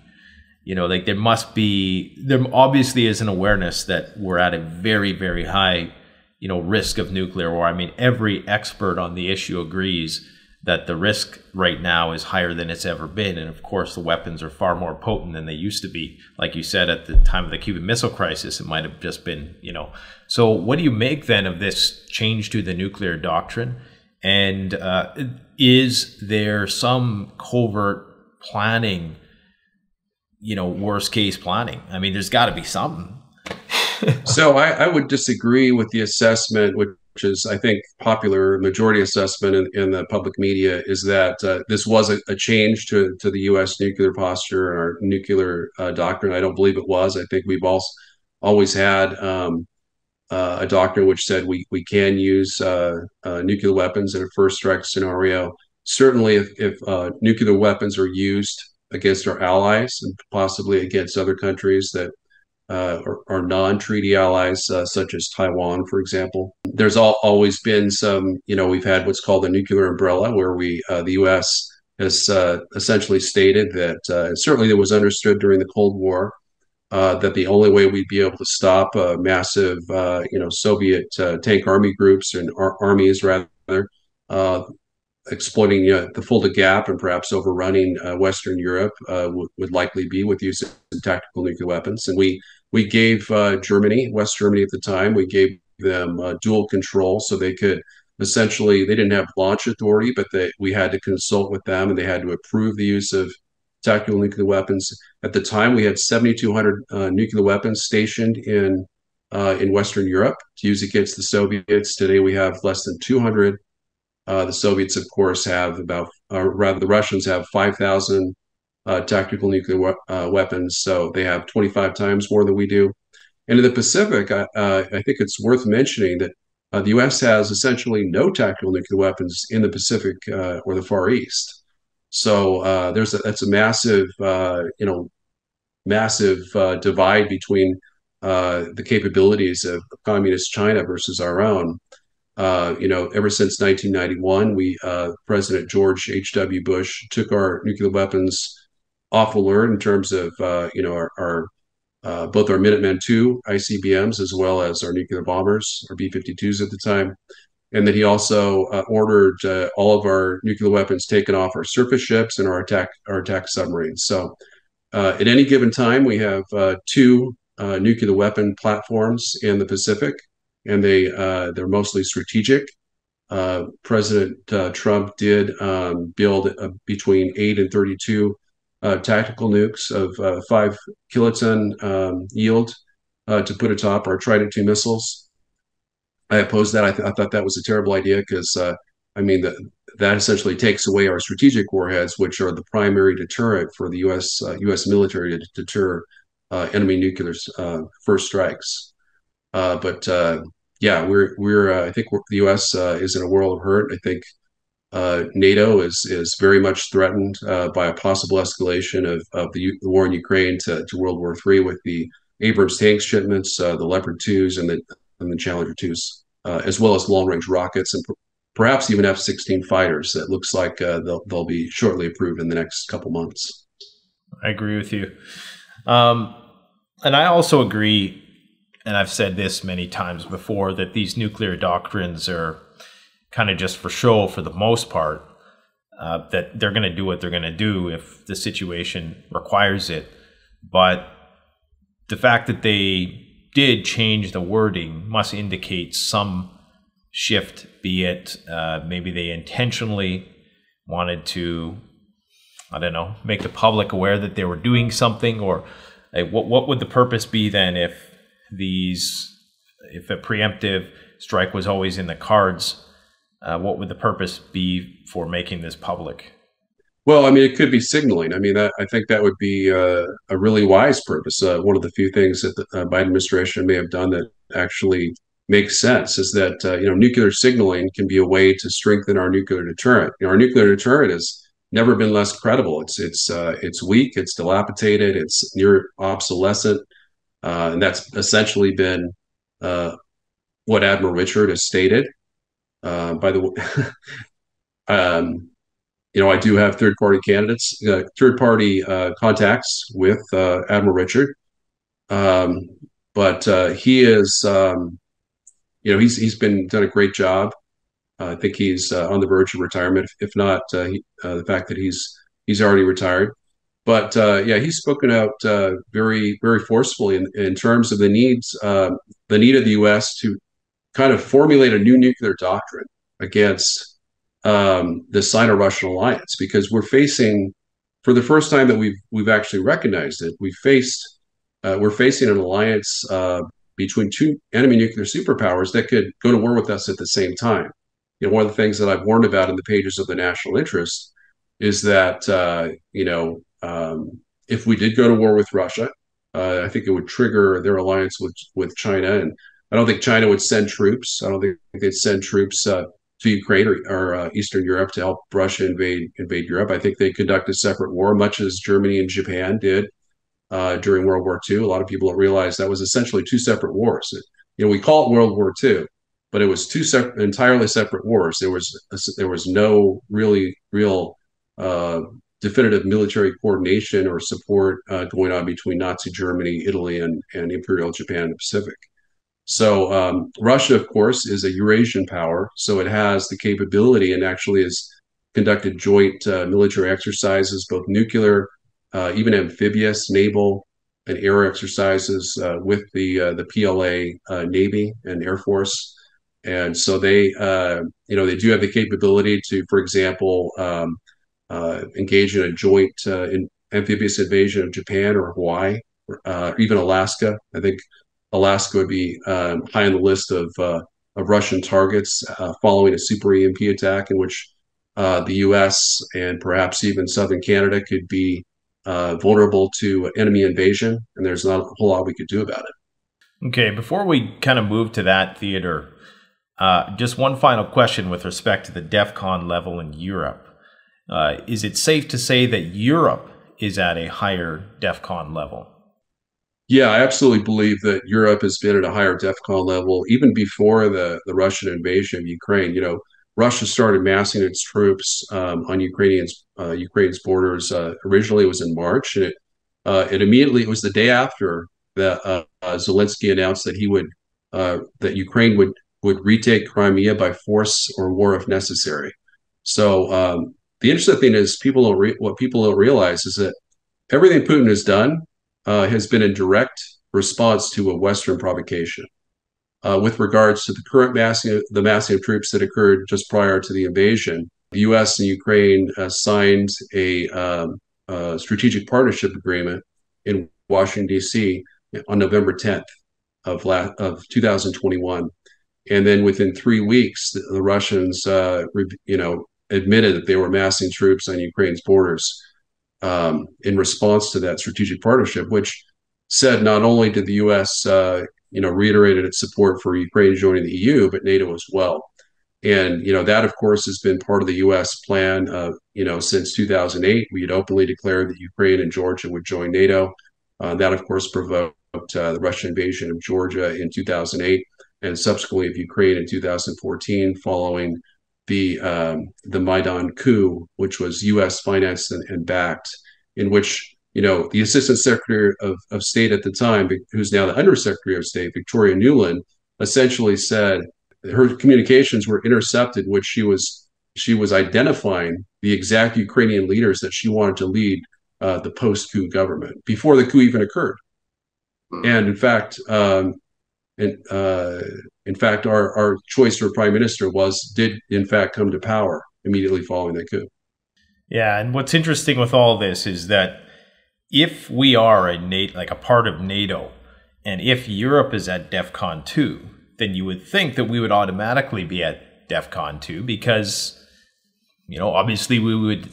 There obviously is an awareness that we're at a very, very high, risk of nuclear war. I mean, every expert on the issue agrees that the risk right now is higher than it's ever been. And of course, the weapons are far more potent than they used to be. Like you said, at the time of the Cuban Missile Crisis, it might have just been, So what do you make then of this change to the nuclear doctrine? And is there some covert planning, worst case planning? I mean, there's got to be something. So I would disagree with the assessment, which is, I think, popular majority assessment in the public media, is that this was a change to the U.S. nuclear posture and our nuclear doctrine. I don't believe it was. I think we've also always had a doctrine which said we can use nuclear weapons in a first strike scenario. Certainly, if nuclear weapons are used against our allies and possibly against other countries that or non-treaty allies, such as Taiwan, for example. There's always been some, we've had what's called the nuclear umbrella, where the U.S. has essentially stated that, and certainly it was understood during the Cold War, that the only way we'd be able to stop massive, Soviet tank army groups and armies, rather, uh, exploiting the Fulda Gap and perhaps overrunning Western Europe would likely be with use of tactical nuclear weapons. And we gave Germany, West Germany at the time, we gave them dual control, so they could essentially, they didn't have launch authority, but we had to consult with them and they had to approve the use of tactical nuclear weapons. At the time, we had 7,200 nuclear weapons stationed in Western Europe to use against the Soviets. Today, we have less than 200. The Soviets, of course, have rather, the Russians have 5,000 tactical nuclear weapons, so they have 25 times more than we do. And in the Pacific, I think it's worth mentioning that the U.S. has essentially no tactical nuclear weapons in the Pacific or the Far East. So that's a massive, massive divide between the capabilities of communist China versus our own. Ever since 1991, President George H.W. Bush took our nuclear weapons off alert in terms of, our both our Minuteman II ICBMs as well as our nuclear bombers, our B-52s at the time. And then he also ordered all of our nuclear weapons taken off our surface ships and our attack submarines. So at any given time, we have two nuclear weapon platforms in the Pacific, and they're mostly strategic. President Trump did build between 8 and 32 tactical nukes of 5 kiloton yield to put atop our Trident II missiles. I opposed that. I thought that was a terrible idea because, that essentially takes away our strategic warheads, which are the primary deterrent for the U.S. military to deter enemy nuclear first strikes. But yeah, I think the U.S. is in a world of hurt. I think NATO is very much threatened by a possible escalation of the war in Ukraine to World War III with the Abrams tank shipments, the Leopard 2s, and the Challenger 2s, as well as long-range rockets and perhaps even F-16 fighters. That looks like they'll be shortly approved in the next couple months. I agree with you. And I also agree, and I've said this many times before, that these nuclear doctrines are kind of just for show for the most part, that they're going to do what they're going to do if the situation requires it. But the fact that they did change the wording must indicate some shift, be it maybe they intentionally wanted to, I don't know, make the public aware that they were doing something, or what would the purpose be then if a preemptive strike was always in the cards? What would the purpose be for making this public? Well, it could be signaling. I think that would be a really wise purpose. One of the few things that the Biden administration may have done that actually makes sense is that nuclear signaling can be a way to strengthen our nuclear deterrent. Our nuclear deterrent has never been less credible. It's weak, it's dilapidated, it's near obsolescent, and that's essentially been what Admiral Richard has stated. By the way, I do have third-party contacts with Admiral Richard, but he is, he's done a great job. I think he's on the verge of retirement, if not the fact that he's already retired. But yeah, he's spoken out very, very forcefully in terms of the need of the U.S. to kind of formulate a new nuclear doctrine against the Sino-Russian alliance, because we're facing, for the first time that we've actually recognized it, we're facing an alliance between two enemy nuclear superpowers that could go to war with us at the same time. One of the things that I've warned about in the pages of the National Interest is that if we did go to war with Russia, I think it would trigger their alliance with China, and I don't think China would send troops. I don't think they'd send troops to Ukraine or Eastern Europe to help Russia invade Europe. I think they conduct a separate war, much as Germany and Japan did during World War II. A lot of people don't realize that was essentially two separate wars. We call it World War II, but it was two entirely separate wars. There was no real definitive military coordination or support going on between Nazi Germany, Italy, and Imperial Japan in the Pacific. So Russia, of course, is a Eurasian power, so it has the capability and actually has conducted joint military exercises, both nuclear, even amphibious, naval, and air exercises with the PLA Navy and Air Force. And so they do have the capability to, for example, engage in a joint amphibious invasion of Japan or Hawaii, or even Alaska. I think Alaska would be high on the list of Russian targets following a super EMP attack in which the U.S. and perhaps even southern Canada could be vulnerable to enemy invasion, and there's not a whole lot we could do about it. Okay, before we kind of move to that theater, just one final question with respect to the DEFCON level in Europe. Is it safe to say that Europe is at a higher DEFCON level? Yeah, I absolutely believe that Europe has been at a higher DEFCON level even before the Russian invasion of Ukraine. Russia started massing its troops on Ukraine's borders. Originally, it was in March, and it was the day after that Zelensky announced that that Ukraine would retake Crimea by force or war if necessary. So the interesting thing is what people don't realize is that everything Putin has done has been in direct response to a Western provocation. With regards to the current massing of troops that occurred just prior to the invasion, the U.S. and Ukraine signed a strategic partnership agreement in Washington, D.C. on November 10th of 2021. And then within 3 weeks, the Russians, admitted that they were massing troops on Ukraine's borders in response to that strategic partnership, which said not only did the U.S. Reiterated its support for Ukraine joining the EU, but NATO as well. And that, of course, has been part of the U.S. plan. Since 2008, we had openly declared that Ukraine and Georgia would join NATO. That, of course, provoked the Russian invasion of Georgia in 2008, and subsequently of Ukraine in 2014, following the Maidan coup, which was U.S. financed and backed, in which the Assistant Secretary of State at the time, who's now the Undersecretary of State, Victoria Nuland, essentially said her communications were intercepted, which she was identifying the exact Ukrainian leaders that she wanted to lead the post-coup government before the coup even occurred. And in fact, our choice for prime minister did in fact come to power immediately following the coup. Yeah, and what's interesting with all this is that if we are a part of NATO, and if Europe is at DEFCON 2, then you would think that we would automatically be at DEFCON 2 because, obviously we would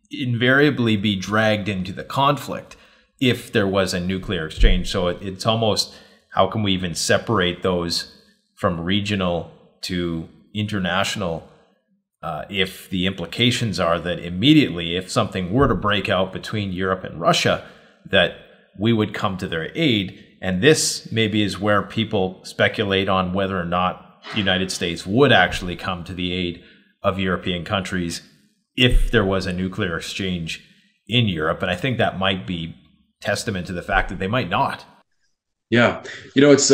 invariably be dragged into the conflict if there was a nuclear exchange. So it's almost, how can we even separate those from regional to international if the implications are that immediately, if something were to break out between Europe and Russia, that we would come to their aid. And this maybe is where people speculate on whether or not the United States would actually come to the aid of European countries if there was a nuclear exchange in Europe. And I think that might be testament to the fact that they might not. Yeah, you raised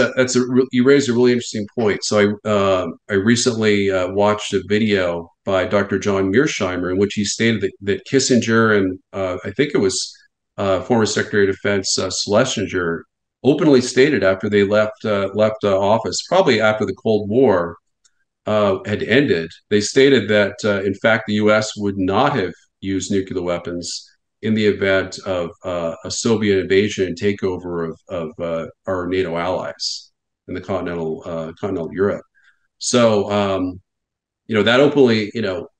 a really interesting point. So I recently watched a video by Dr. John Mearsheimer in which he stated that Kissinger and I think it was former Secretary of Defense Schlesinger openly stated after they left office, probably after the Cold War had ended, they stated that in fact the U.S. would not have used nuclear weapons in the event of a Soviet invasion and takeover of our NATO allies. the continental Europe. So that openly,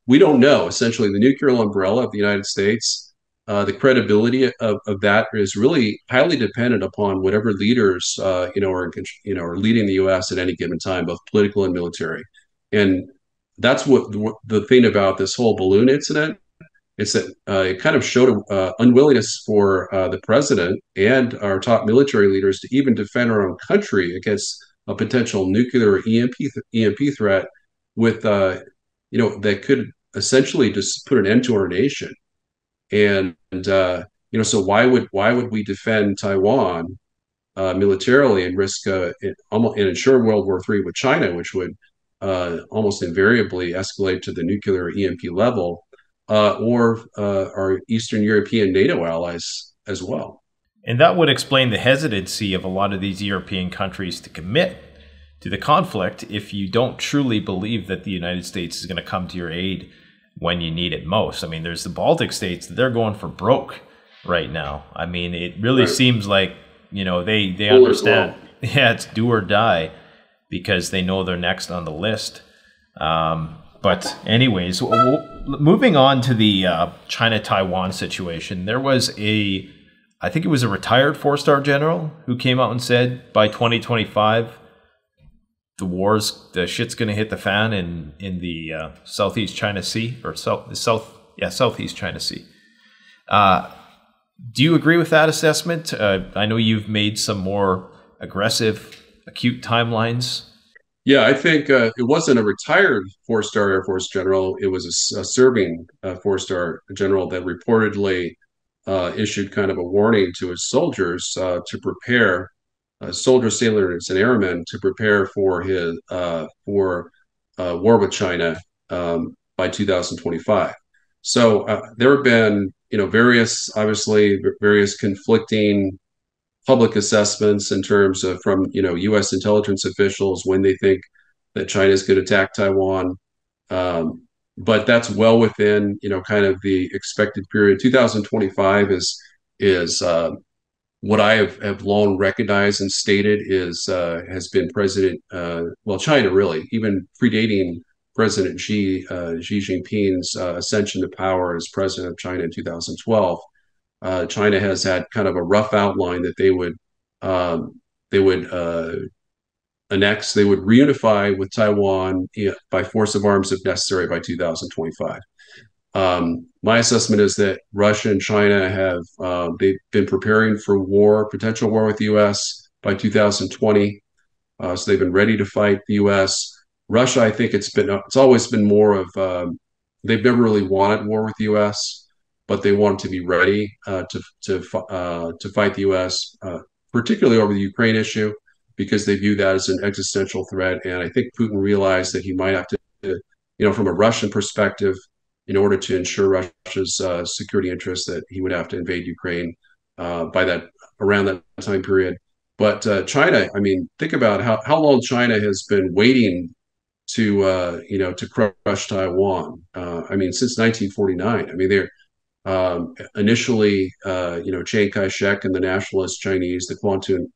we don't know. Essentially, the nuclear umbrella of the United States, the credibility of that is really highly dependent upon whatever leaders, are leading the U.S. at any given time, both political and military. And that's what the thing about this whole balloon incident is that it kind of showed unwillingness for the president and our top military leaders to even defend our own country against a potential nuclear EMP threat with that could essentially just put an end to our nation. And so why would we defend Taiwan militarily and risk and ensure World War III with China, which would almost invariably escalate to the nuclear EMP level, or our Eastern European NATO allies as well. And that would explain the hesitancy of a lot of these European countries to commit to the conflict if you don't truly believe that the United States is going to come to your aid when you need it most. I mean, there's the Baltic states, they're going for broke right now. I mean, it really seems like, they understand. Yeah, it's do or die because they know they're next on the list. But anyways, moving on to the China-Taiwan situation, there was I think it was a retired four-star general who came out and said by 2025, the shit's going to hit the fan in the Southeast China Sea, or Southeast China Sea. Do you agree with that assessment? I know you've made some more aggressive, acute timelines. Yeah, I think it wasn't a retired four-star Air Force general. It was a serving four-star general that reportedly issued kind of a warning to his soldiers to prepare, soldiers, sailors, and airmen to prepare for war with China by 2025. So there have been, various conflicting public assessments in terms of from U.S. intelligence officials when they think that China's going to attack Taiwan, but that's well within kind of the expected period. 2025 is what I have long recognized and stated has been China really, even predating President Xi Jinping's ascension to power as president of China in 2012. China has had kind of a rough outline that they would annex, they would reunify with Taiwan by force of arms if necessary by 2025. My assessment is that Russia and China they've been preparing for potential war with the U.S. by 2020. So they've been ready to fight the U.S. Russia, I think it's always been more of they've never really wanted war with the U.S., but they want to be ready to fight the U.S., particularly over the Ukraine issue, because they view that as an existential threat. And I think Putin realized that he might have to, from a Russian perspective, in order to ensure Russia's security interests, that he would have to invade Ukraine around that time period. But China, I mean, think about how long China has been waiting to crush Taiwan. I mean, since 1949. I mean, they're initially, Chiang Kai-shek and the nationalist Chinese, the Kwantung,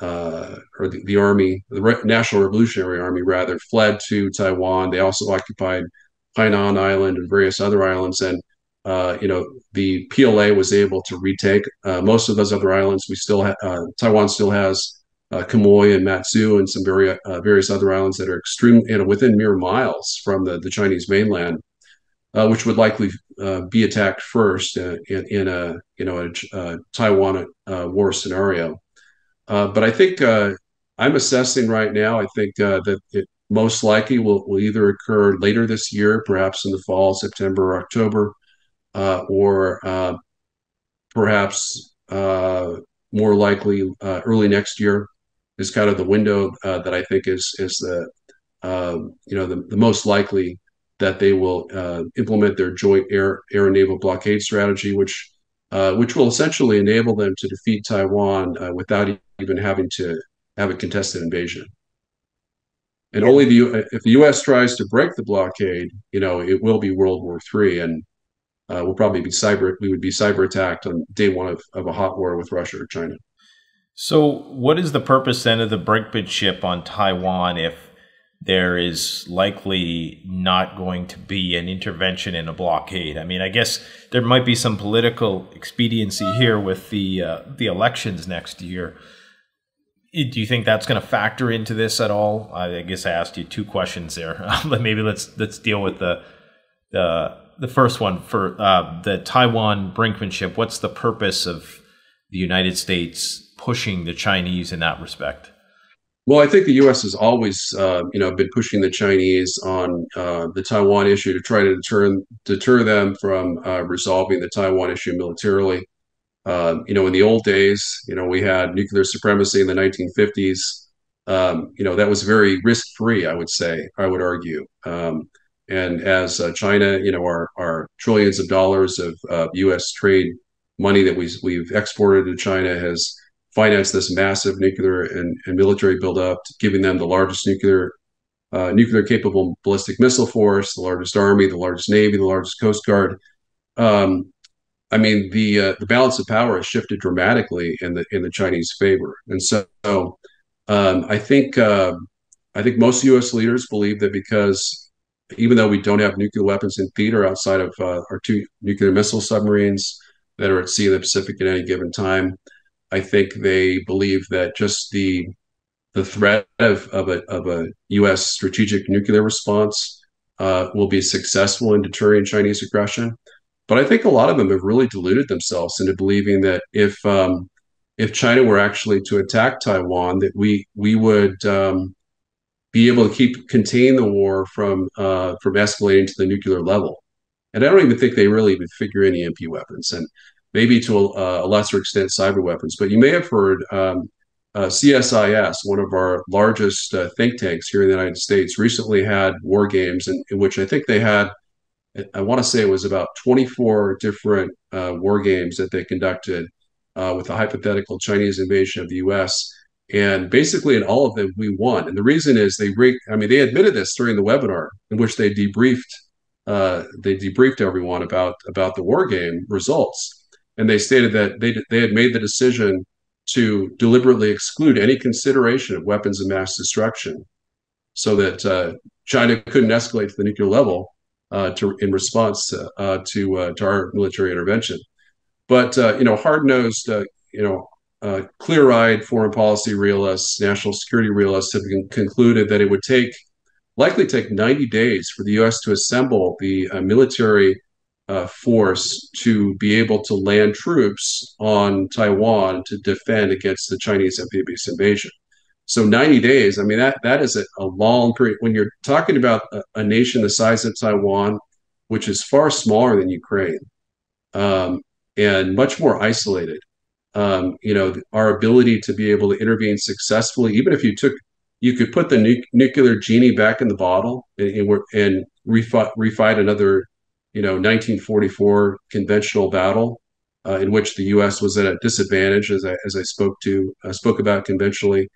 or the army, the National Revolutionary Army, rather, fled to Taiwan. They also occupied Hainan Island and various other islands. And, the PLA was able to retake most of those other islands. Taiwan still has Quemoy and Matsu and some various other islands that are within mere miles from the Chinese mainland, which would likely be attacked first in a Taiwan war scenario. But I think I'm assessing right now, I think that it most likely will either occur later this year, perhaps in the fall, September or October, or perhaps more likely early next year is kind of the window that I think is the most likely that they will implement their joint air and naval blockade strategy, which will essentially enable them to defeat Taiwan without even having to have a contested invasion. And if the U.S. tries to break the blockade, it will be World War III, and we would be cyber attacked on day one of a hot war with Russia or China. So, what is the purpose then of the brinkmanship on Taiwan if there is likely not going to be an intervention in a blockade? I mean, I guess there might be some political expediency here with the elections next year. Do you think that's going to factor into this at all? I guess I asked you two questions there, but maybe let's deal with the first one for the Taiwan brinkmanship. What's the purpose of the United States pushing the Chinese in that respect? Well, I think the U.S. has always, been pushing the Chinese on the Taiwan issue to try to deter them from resolving the Taiwan issue militarily. In the old days, we had nuclear supremacy in the 1950s. That was very risk-free, I would argue. And as China, our trillions of dollars of U.S. trade money that we've exported to China has financed this massive nuclear and military buildup, giving them the largest nuclear capable ballistic missile force, the largest army, the largest navy, the largest coast guard. The balance of power has shifted dramatically in the Chinese favor, and so I think most U.S. leaders believe that because even though we don't have nuclear weapons in theater outside of our two nuclear missile submarines that are at sea in the Pacific at any given time, I think they believe that just the threat of a U.S. strategic nuclear response will be successful in deterring Chinese aggression. But I think a lot of them have really deluded themselves into believing that if China were actually to attack Taiwan, that we would be able to contain the war from escalating to the nuclear level. And I don't even think they really even figure in EMP weapons, and maybe to a lesser extent cyber weapons. But you may have heard CSIS, one of our largest think tanks here in the United States, recently had war games in which I think they had, I want to say it was about 24 different war games that they conducted with a hypothetical Chinese invasion of the U.S. And basically, in all of them, we won. And the reason is they admitted this during the webinar in which they debriefed everyone about the war game results. And they stated that they had made the decision to deliberately exclude any consideration of weapons of mass destruction, so that China couldn't escalate to the nuclear level in response to our military intervention. But hard-nosed, clear-eyed foreign policy realists, national security realists have concluded that it would likely take 90 days for the U.S. to assemble the military force to be able to land troops on Taiwan to defend against the Chinese amphibious invasion. So 90 days, I mean, that is a long period. When you're talking about a nation the size of Taiwan, which is far smaller than Ukraine, and much more isolated, our ability to be able to intervene successfully, even if you could put the nuclear genie back in the bottle and refight another, 1944 conventional battle in which the U.S. was at a disadvantage, as I spoke about conventionally.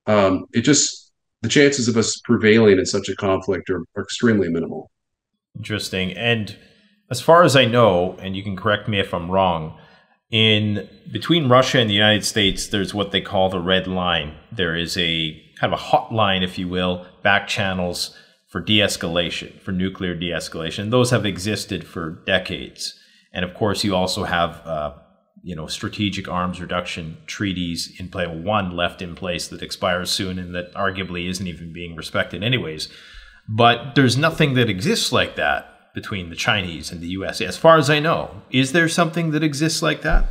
The chances of us prevailing in such a conflict are extremely minimal. Interesting. And as far as I know, and you can correct me if I'm wrong, between Russia and the United States, there's what they call the red line. There is a kind of a hotline, if you will, back channels for de-escalation, for nuclear de-escalation. Those have existed for decades. And of course, you also have strategic arms reduction treaties in play, one left in place that expires soon and that arguably isn't even being respected anyways. But there's nothing that exists like that between the Chinese and the US, as far as I know. Is there something that exists like that?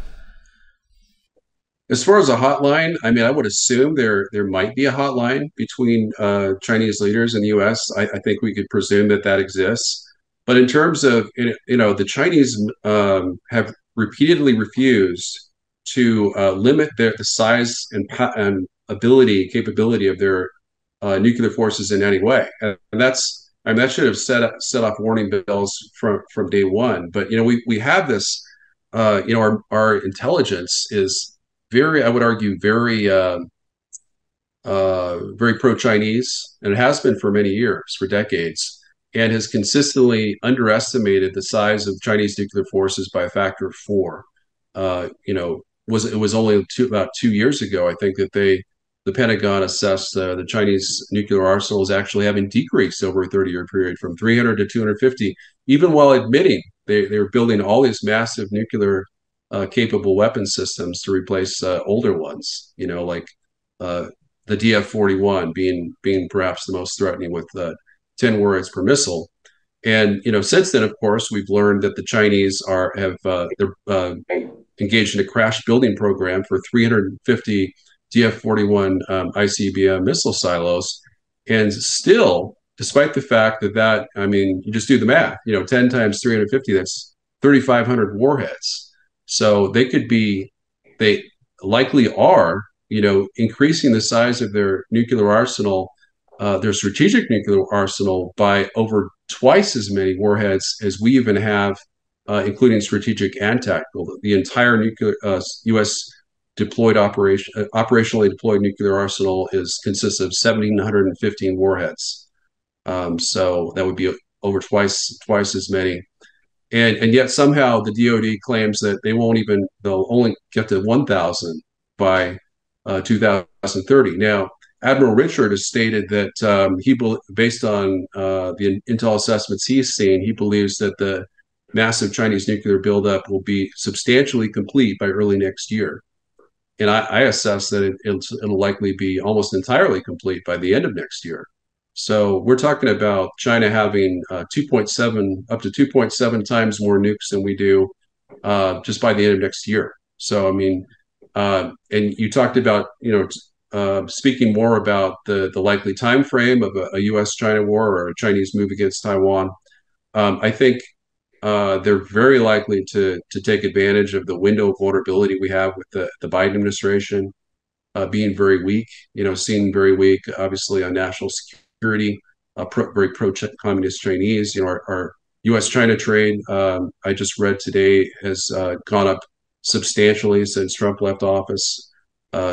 As far as a hotline, I mean, I would assume there might be a hotline between Chinese leaders and the U.S. I think we could presume that exists. But in terms of, the Chinese have repeatedly refused to limit the size and capability of their nuclear forces in any way, and that should have set off warning bells from day one. But we have this, our intelligence is very, I would argue, very pro-Chinese, and it has been for many years, for decades, and has consistently underestimated the size of Chinese nuclear forces by a factor of 4. it was only about 2 years ago, I think, that the Pentagon assessed the Chinese nuclear arsenal as actually having decreased over a 30-year period from 300 to 250, even while admitting they were building all these massive nuclear capable weapon systems to replace older ones, like the DF-41 being perhaps the most threatening with 10 warheads per missile. And since then, of course, we've learned that the Chinese have engaged in a crash building program for 350 DF-41 ICBM missile silos, and still, despite the fact that I mean, you just do the math. 10 times 350, that's 3,500 warheads. So they likely are, increasing the size of their nuclear arsenal, their strategic nuclear arsenal, by over twice as many warheads as we even have, including strategic and tactical. The entire nuclear U.S. Operationally deployed nuclear arsenal consists of 1,715 warheads. So that would be over twice as many. And yet somehow the DoD claims that they'll only get to 1,000 by 2030. Now, Admiral Richard has stated that based on the intel assessments he's seen, he believes that the massive Chinese nuclear buildup will be substantially complete by early next year. And I assess that it'll likely be almost entirely complete by the end of next year. So we're talking about China having up to 2.7 times more nukes than we do just by the end of next year. So, I mean, and you talked about, speaking more about the likely time frame of a U.S.-China war or a Chinese move against Taiwan. I think they're very likely to take advantage of the window of vulnerability we have with the Biden administration being very weak, seen very weak, obviously, on national security, very pro-communist Chinese. Our U.S.-China trade, I just read today, has gone up substantially since Trump left office.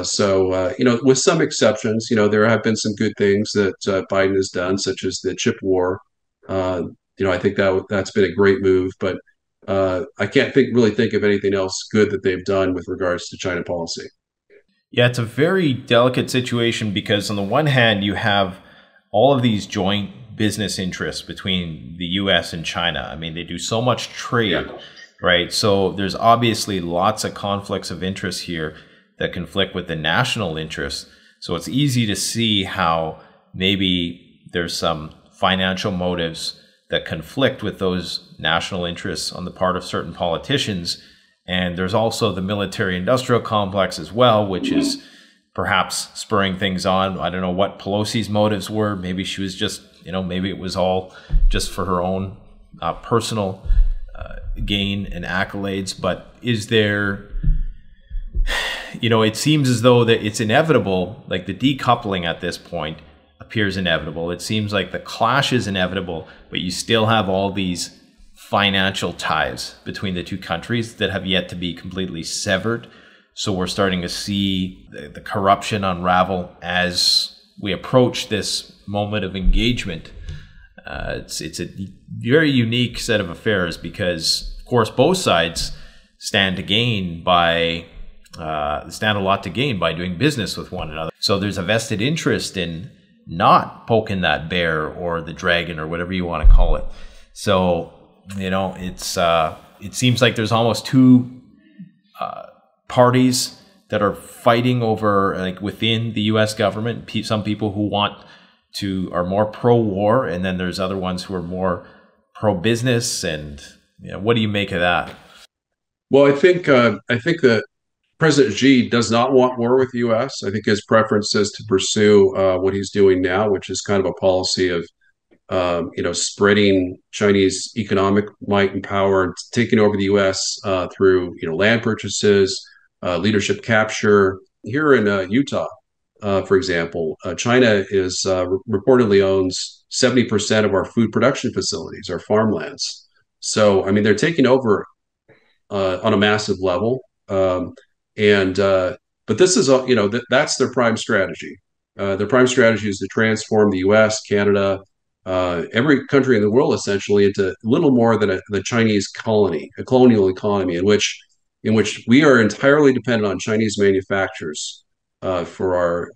So, with some exceptions, there have been some good things that Biden has done, such as the chip war. I think that's been a great move, but I can't really think of anything else good that they've done with regards to China policy. Yeah, it's a very delicate situation because on the one hand, you have all of these joint business interests between the U.S. and China. I mean, they do so much trade, right? So there's obviously lots of conflicts of interest here that conflict with the national interests. So it's easy to see how maybe there's some financial motives that conflict with those national interests on the part of certain politicians. And there's also the military-industrial complex as well, which is perhaps spurring things on. I don't know what Pelosi's motives were. Maybe she was just, maybe it was all just for her own personal gain and accolades. But is there, it seems as though that it's inevitable, like the decoupling at this point appears inevitable. It seems like the clash is inevitable, but you still have all these financial ties between the two countries that have yet to be completely severed. So we're starting to see the corruption unravel as we approach this moment of engagement. It's a very unique set of affairs because, of course, both sides stand a lot to gain by doing business with one another. So there's a vested interest in not poking that bear or the dragon or whatever you want to call it. So, it seems like there's almost two parties that are fighting over, like, within the U.S. government. Some people who are more pro-war, and then there's other ones who are more pro-business. And what do you make of that? Well, I think that President Xi does not want war with the U.S. I think his preference is to pursue what he's doing now, which is kind of a policy of spreading Chinese economic might and power and taking over the U.S. Through land purchases, leadership capture. Here in Utah, for example, China reportedly owns 70% of our food production facilities, our farmlands. So, I mean, they're taking over on a massive level. But this is, that's their prime strategy. Their prime strategy is to transform the U.S., Canada, every country in the world essentially into little more than the Chinese colony, a colonial economy in which, in which we are entirely dependent on Chinese manufacturers for our,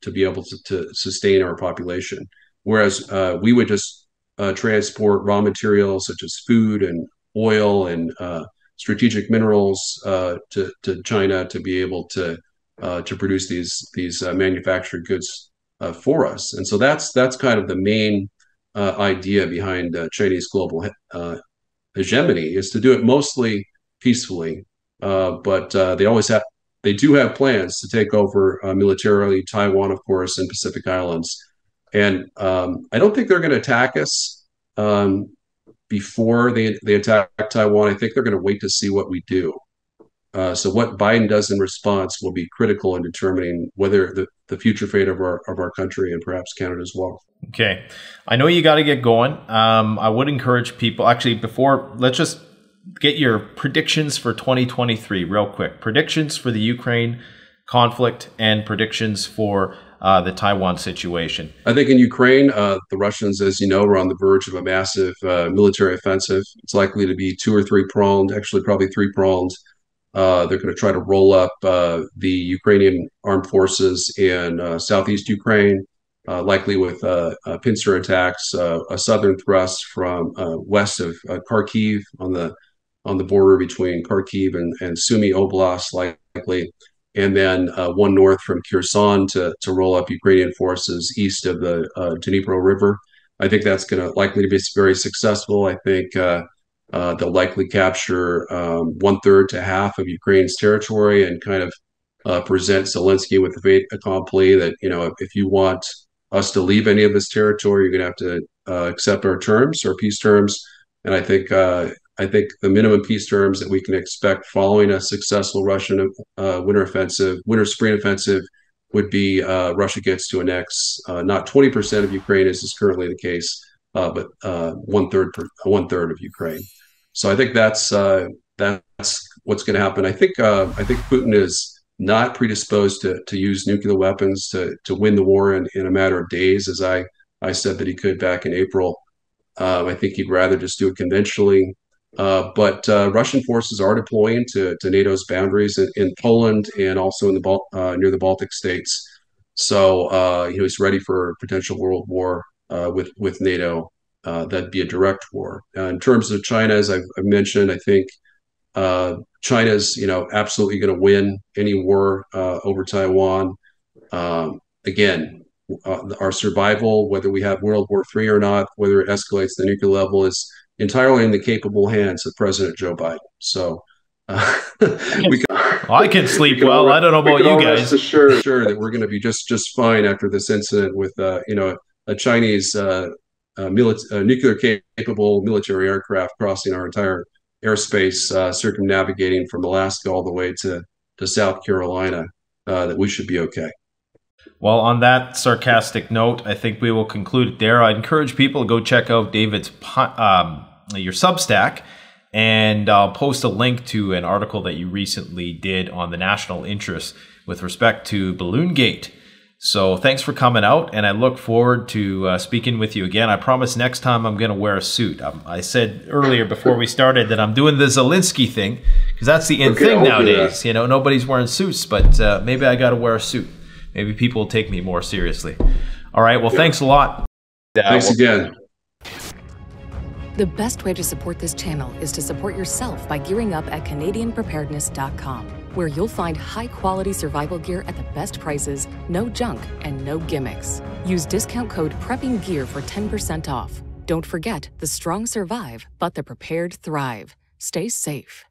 to be able to sustain our population. Whereas we would just transport raw materials such as food and oil and strategic minerals to China to be able to produce these manufactured goods for us. And so that's kind of the main idea behind Chinese global hegemony, is to do it mostly peacefully, but they do have plans to take over militarily Taiwan, of course, and Pacific Islands. And I don't think they're going to attack us before they attack Taiwan. I think they're going to wait to see what we do. So what Biden does in response will be critical in determining whether the future fate of our country and perhaps Canada as well. Okay. I know you got to get going. I would encourage people, actually, let's just get your predictions for 2023 real quick. Predictions for the Ukraine conflict and predictions for the Taiwan situation. I think in Ukraine, the Russians, as you know, are on the verge of a massive military offensive. It's likely to be 2 or 3 pronged, actually probably 3 pronged. They're going to try to roll up the Ukrainian armed forces in southeast Ukraine, likely with pincer attacks, a southern thrust from west of Kharkiv on the border between Kharkiv and Sumy Oblast, likely, and then one north from Kherson to roll up Ukrainian forces east of the Dnipro River. I think that's likely to be very successful. I think they'll likely capture 1/3 to half of Ukraine's territory and kind of present Zelensky with the fait accompli that, if you want us to leave any of this territory, you're going to have to accept our terms, our peace terms. And I think the minimum peace terms that we can expect following a successful Russian winter spring offensive would be Russia gets to annex not 20% of Ukraine, as is currently the case, but 1/3 of Ukraine. So I think that's what's going to happen. I think Putin is not predisposed to use nuclear weapons to win the war in a matter of days, as I said that he could back in April. I think he'd rather just do it conventionally. But Russian forces are deploying to NATO's boundaries in Poland and also in near the Baltic states. So he's ready for a potential world war with NATO. That'd be a direct war. In terms of China, as I've mentioned, I think China's absolutely going to win any war over Taiwan. Again, our survival, whether we have World War III or not, whether it escalates to the nuclear level, is entirely in the capable hands of President Joe Biden. So I can sleep well. I don't know about you guys. Sure that we're going to be just fine after this incident with a Chinese nuclear capable military aircraft crossing our entire airspace, circumnavigating from Alaska all the way to South Carolina. That we should be okay. Well, on that sarcastic note, I think we will conclude it there. I encourage people to go check out David's your Substack, and I'll post a link to an article that you recently did on the national interest with respect to Balloon Gate. So thanks for coming out, and I look forward to speaking with you again. I promise next time I'm going to wear a suit. I said earlier before we started that I'm doing the Zelensky thing, because that's the in thing nowadays. Nobody's wearing suits, but maybe I got to wear a suit. Maybe people will take me more seriously. All right, well, thanks a lot. Thanks again. The best way to support this channel is to support yourself by gearing up at CanadianPreparedness.com, where you'll find high-quality survival gear at the best prices, no junk, and no gimmicks. Use discount code PREPPINGGEAR for 10% off. Don't forget, the strong survive, but the prepared thrive. Stay safe.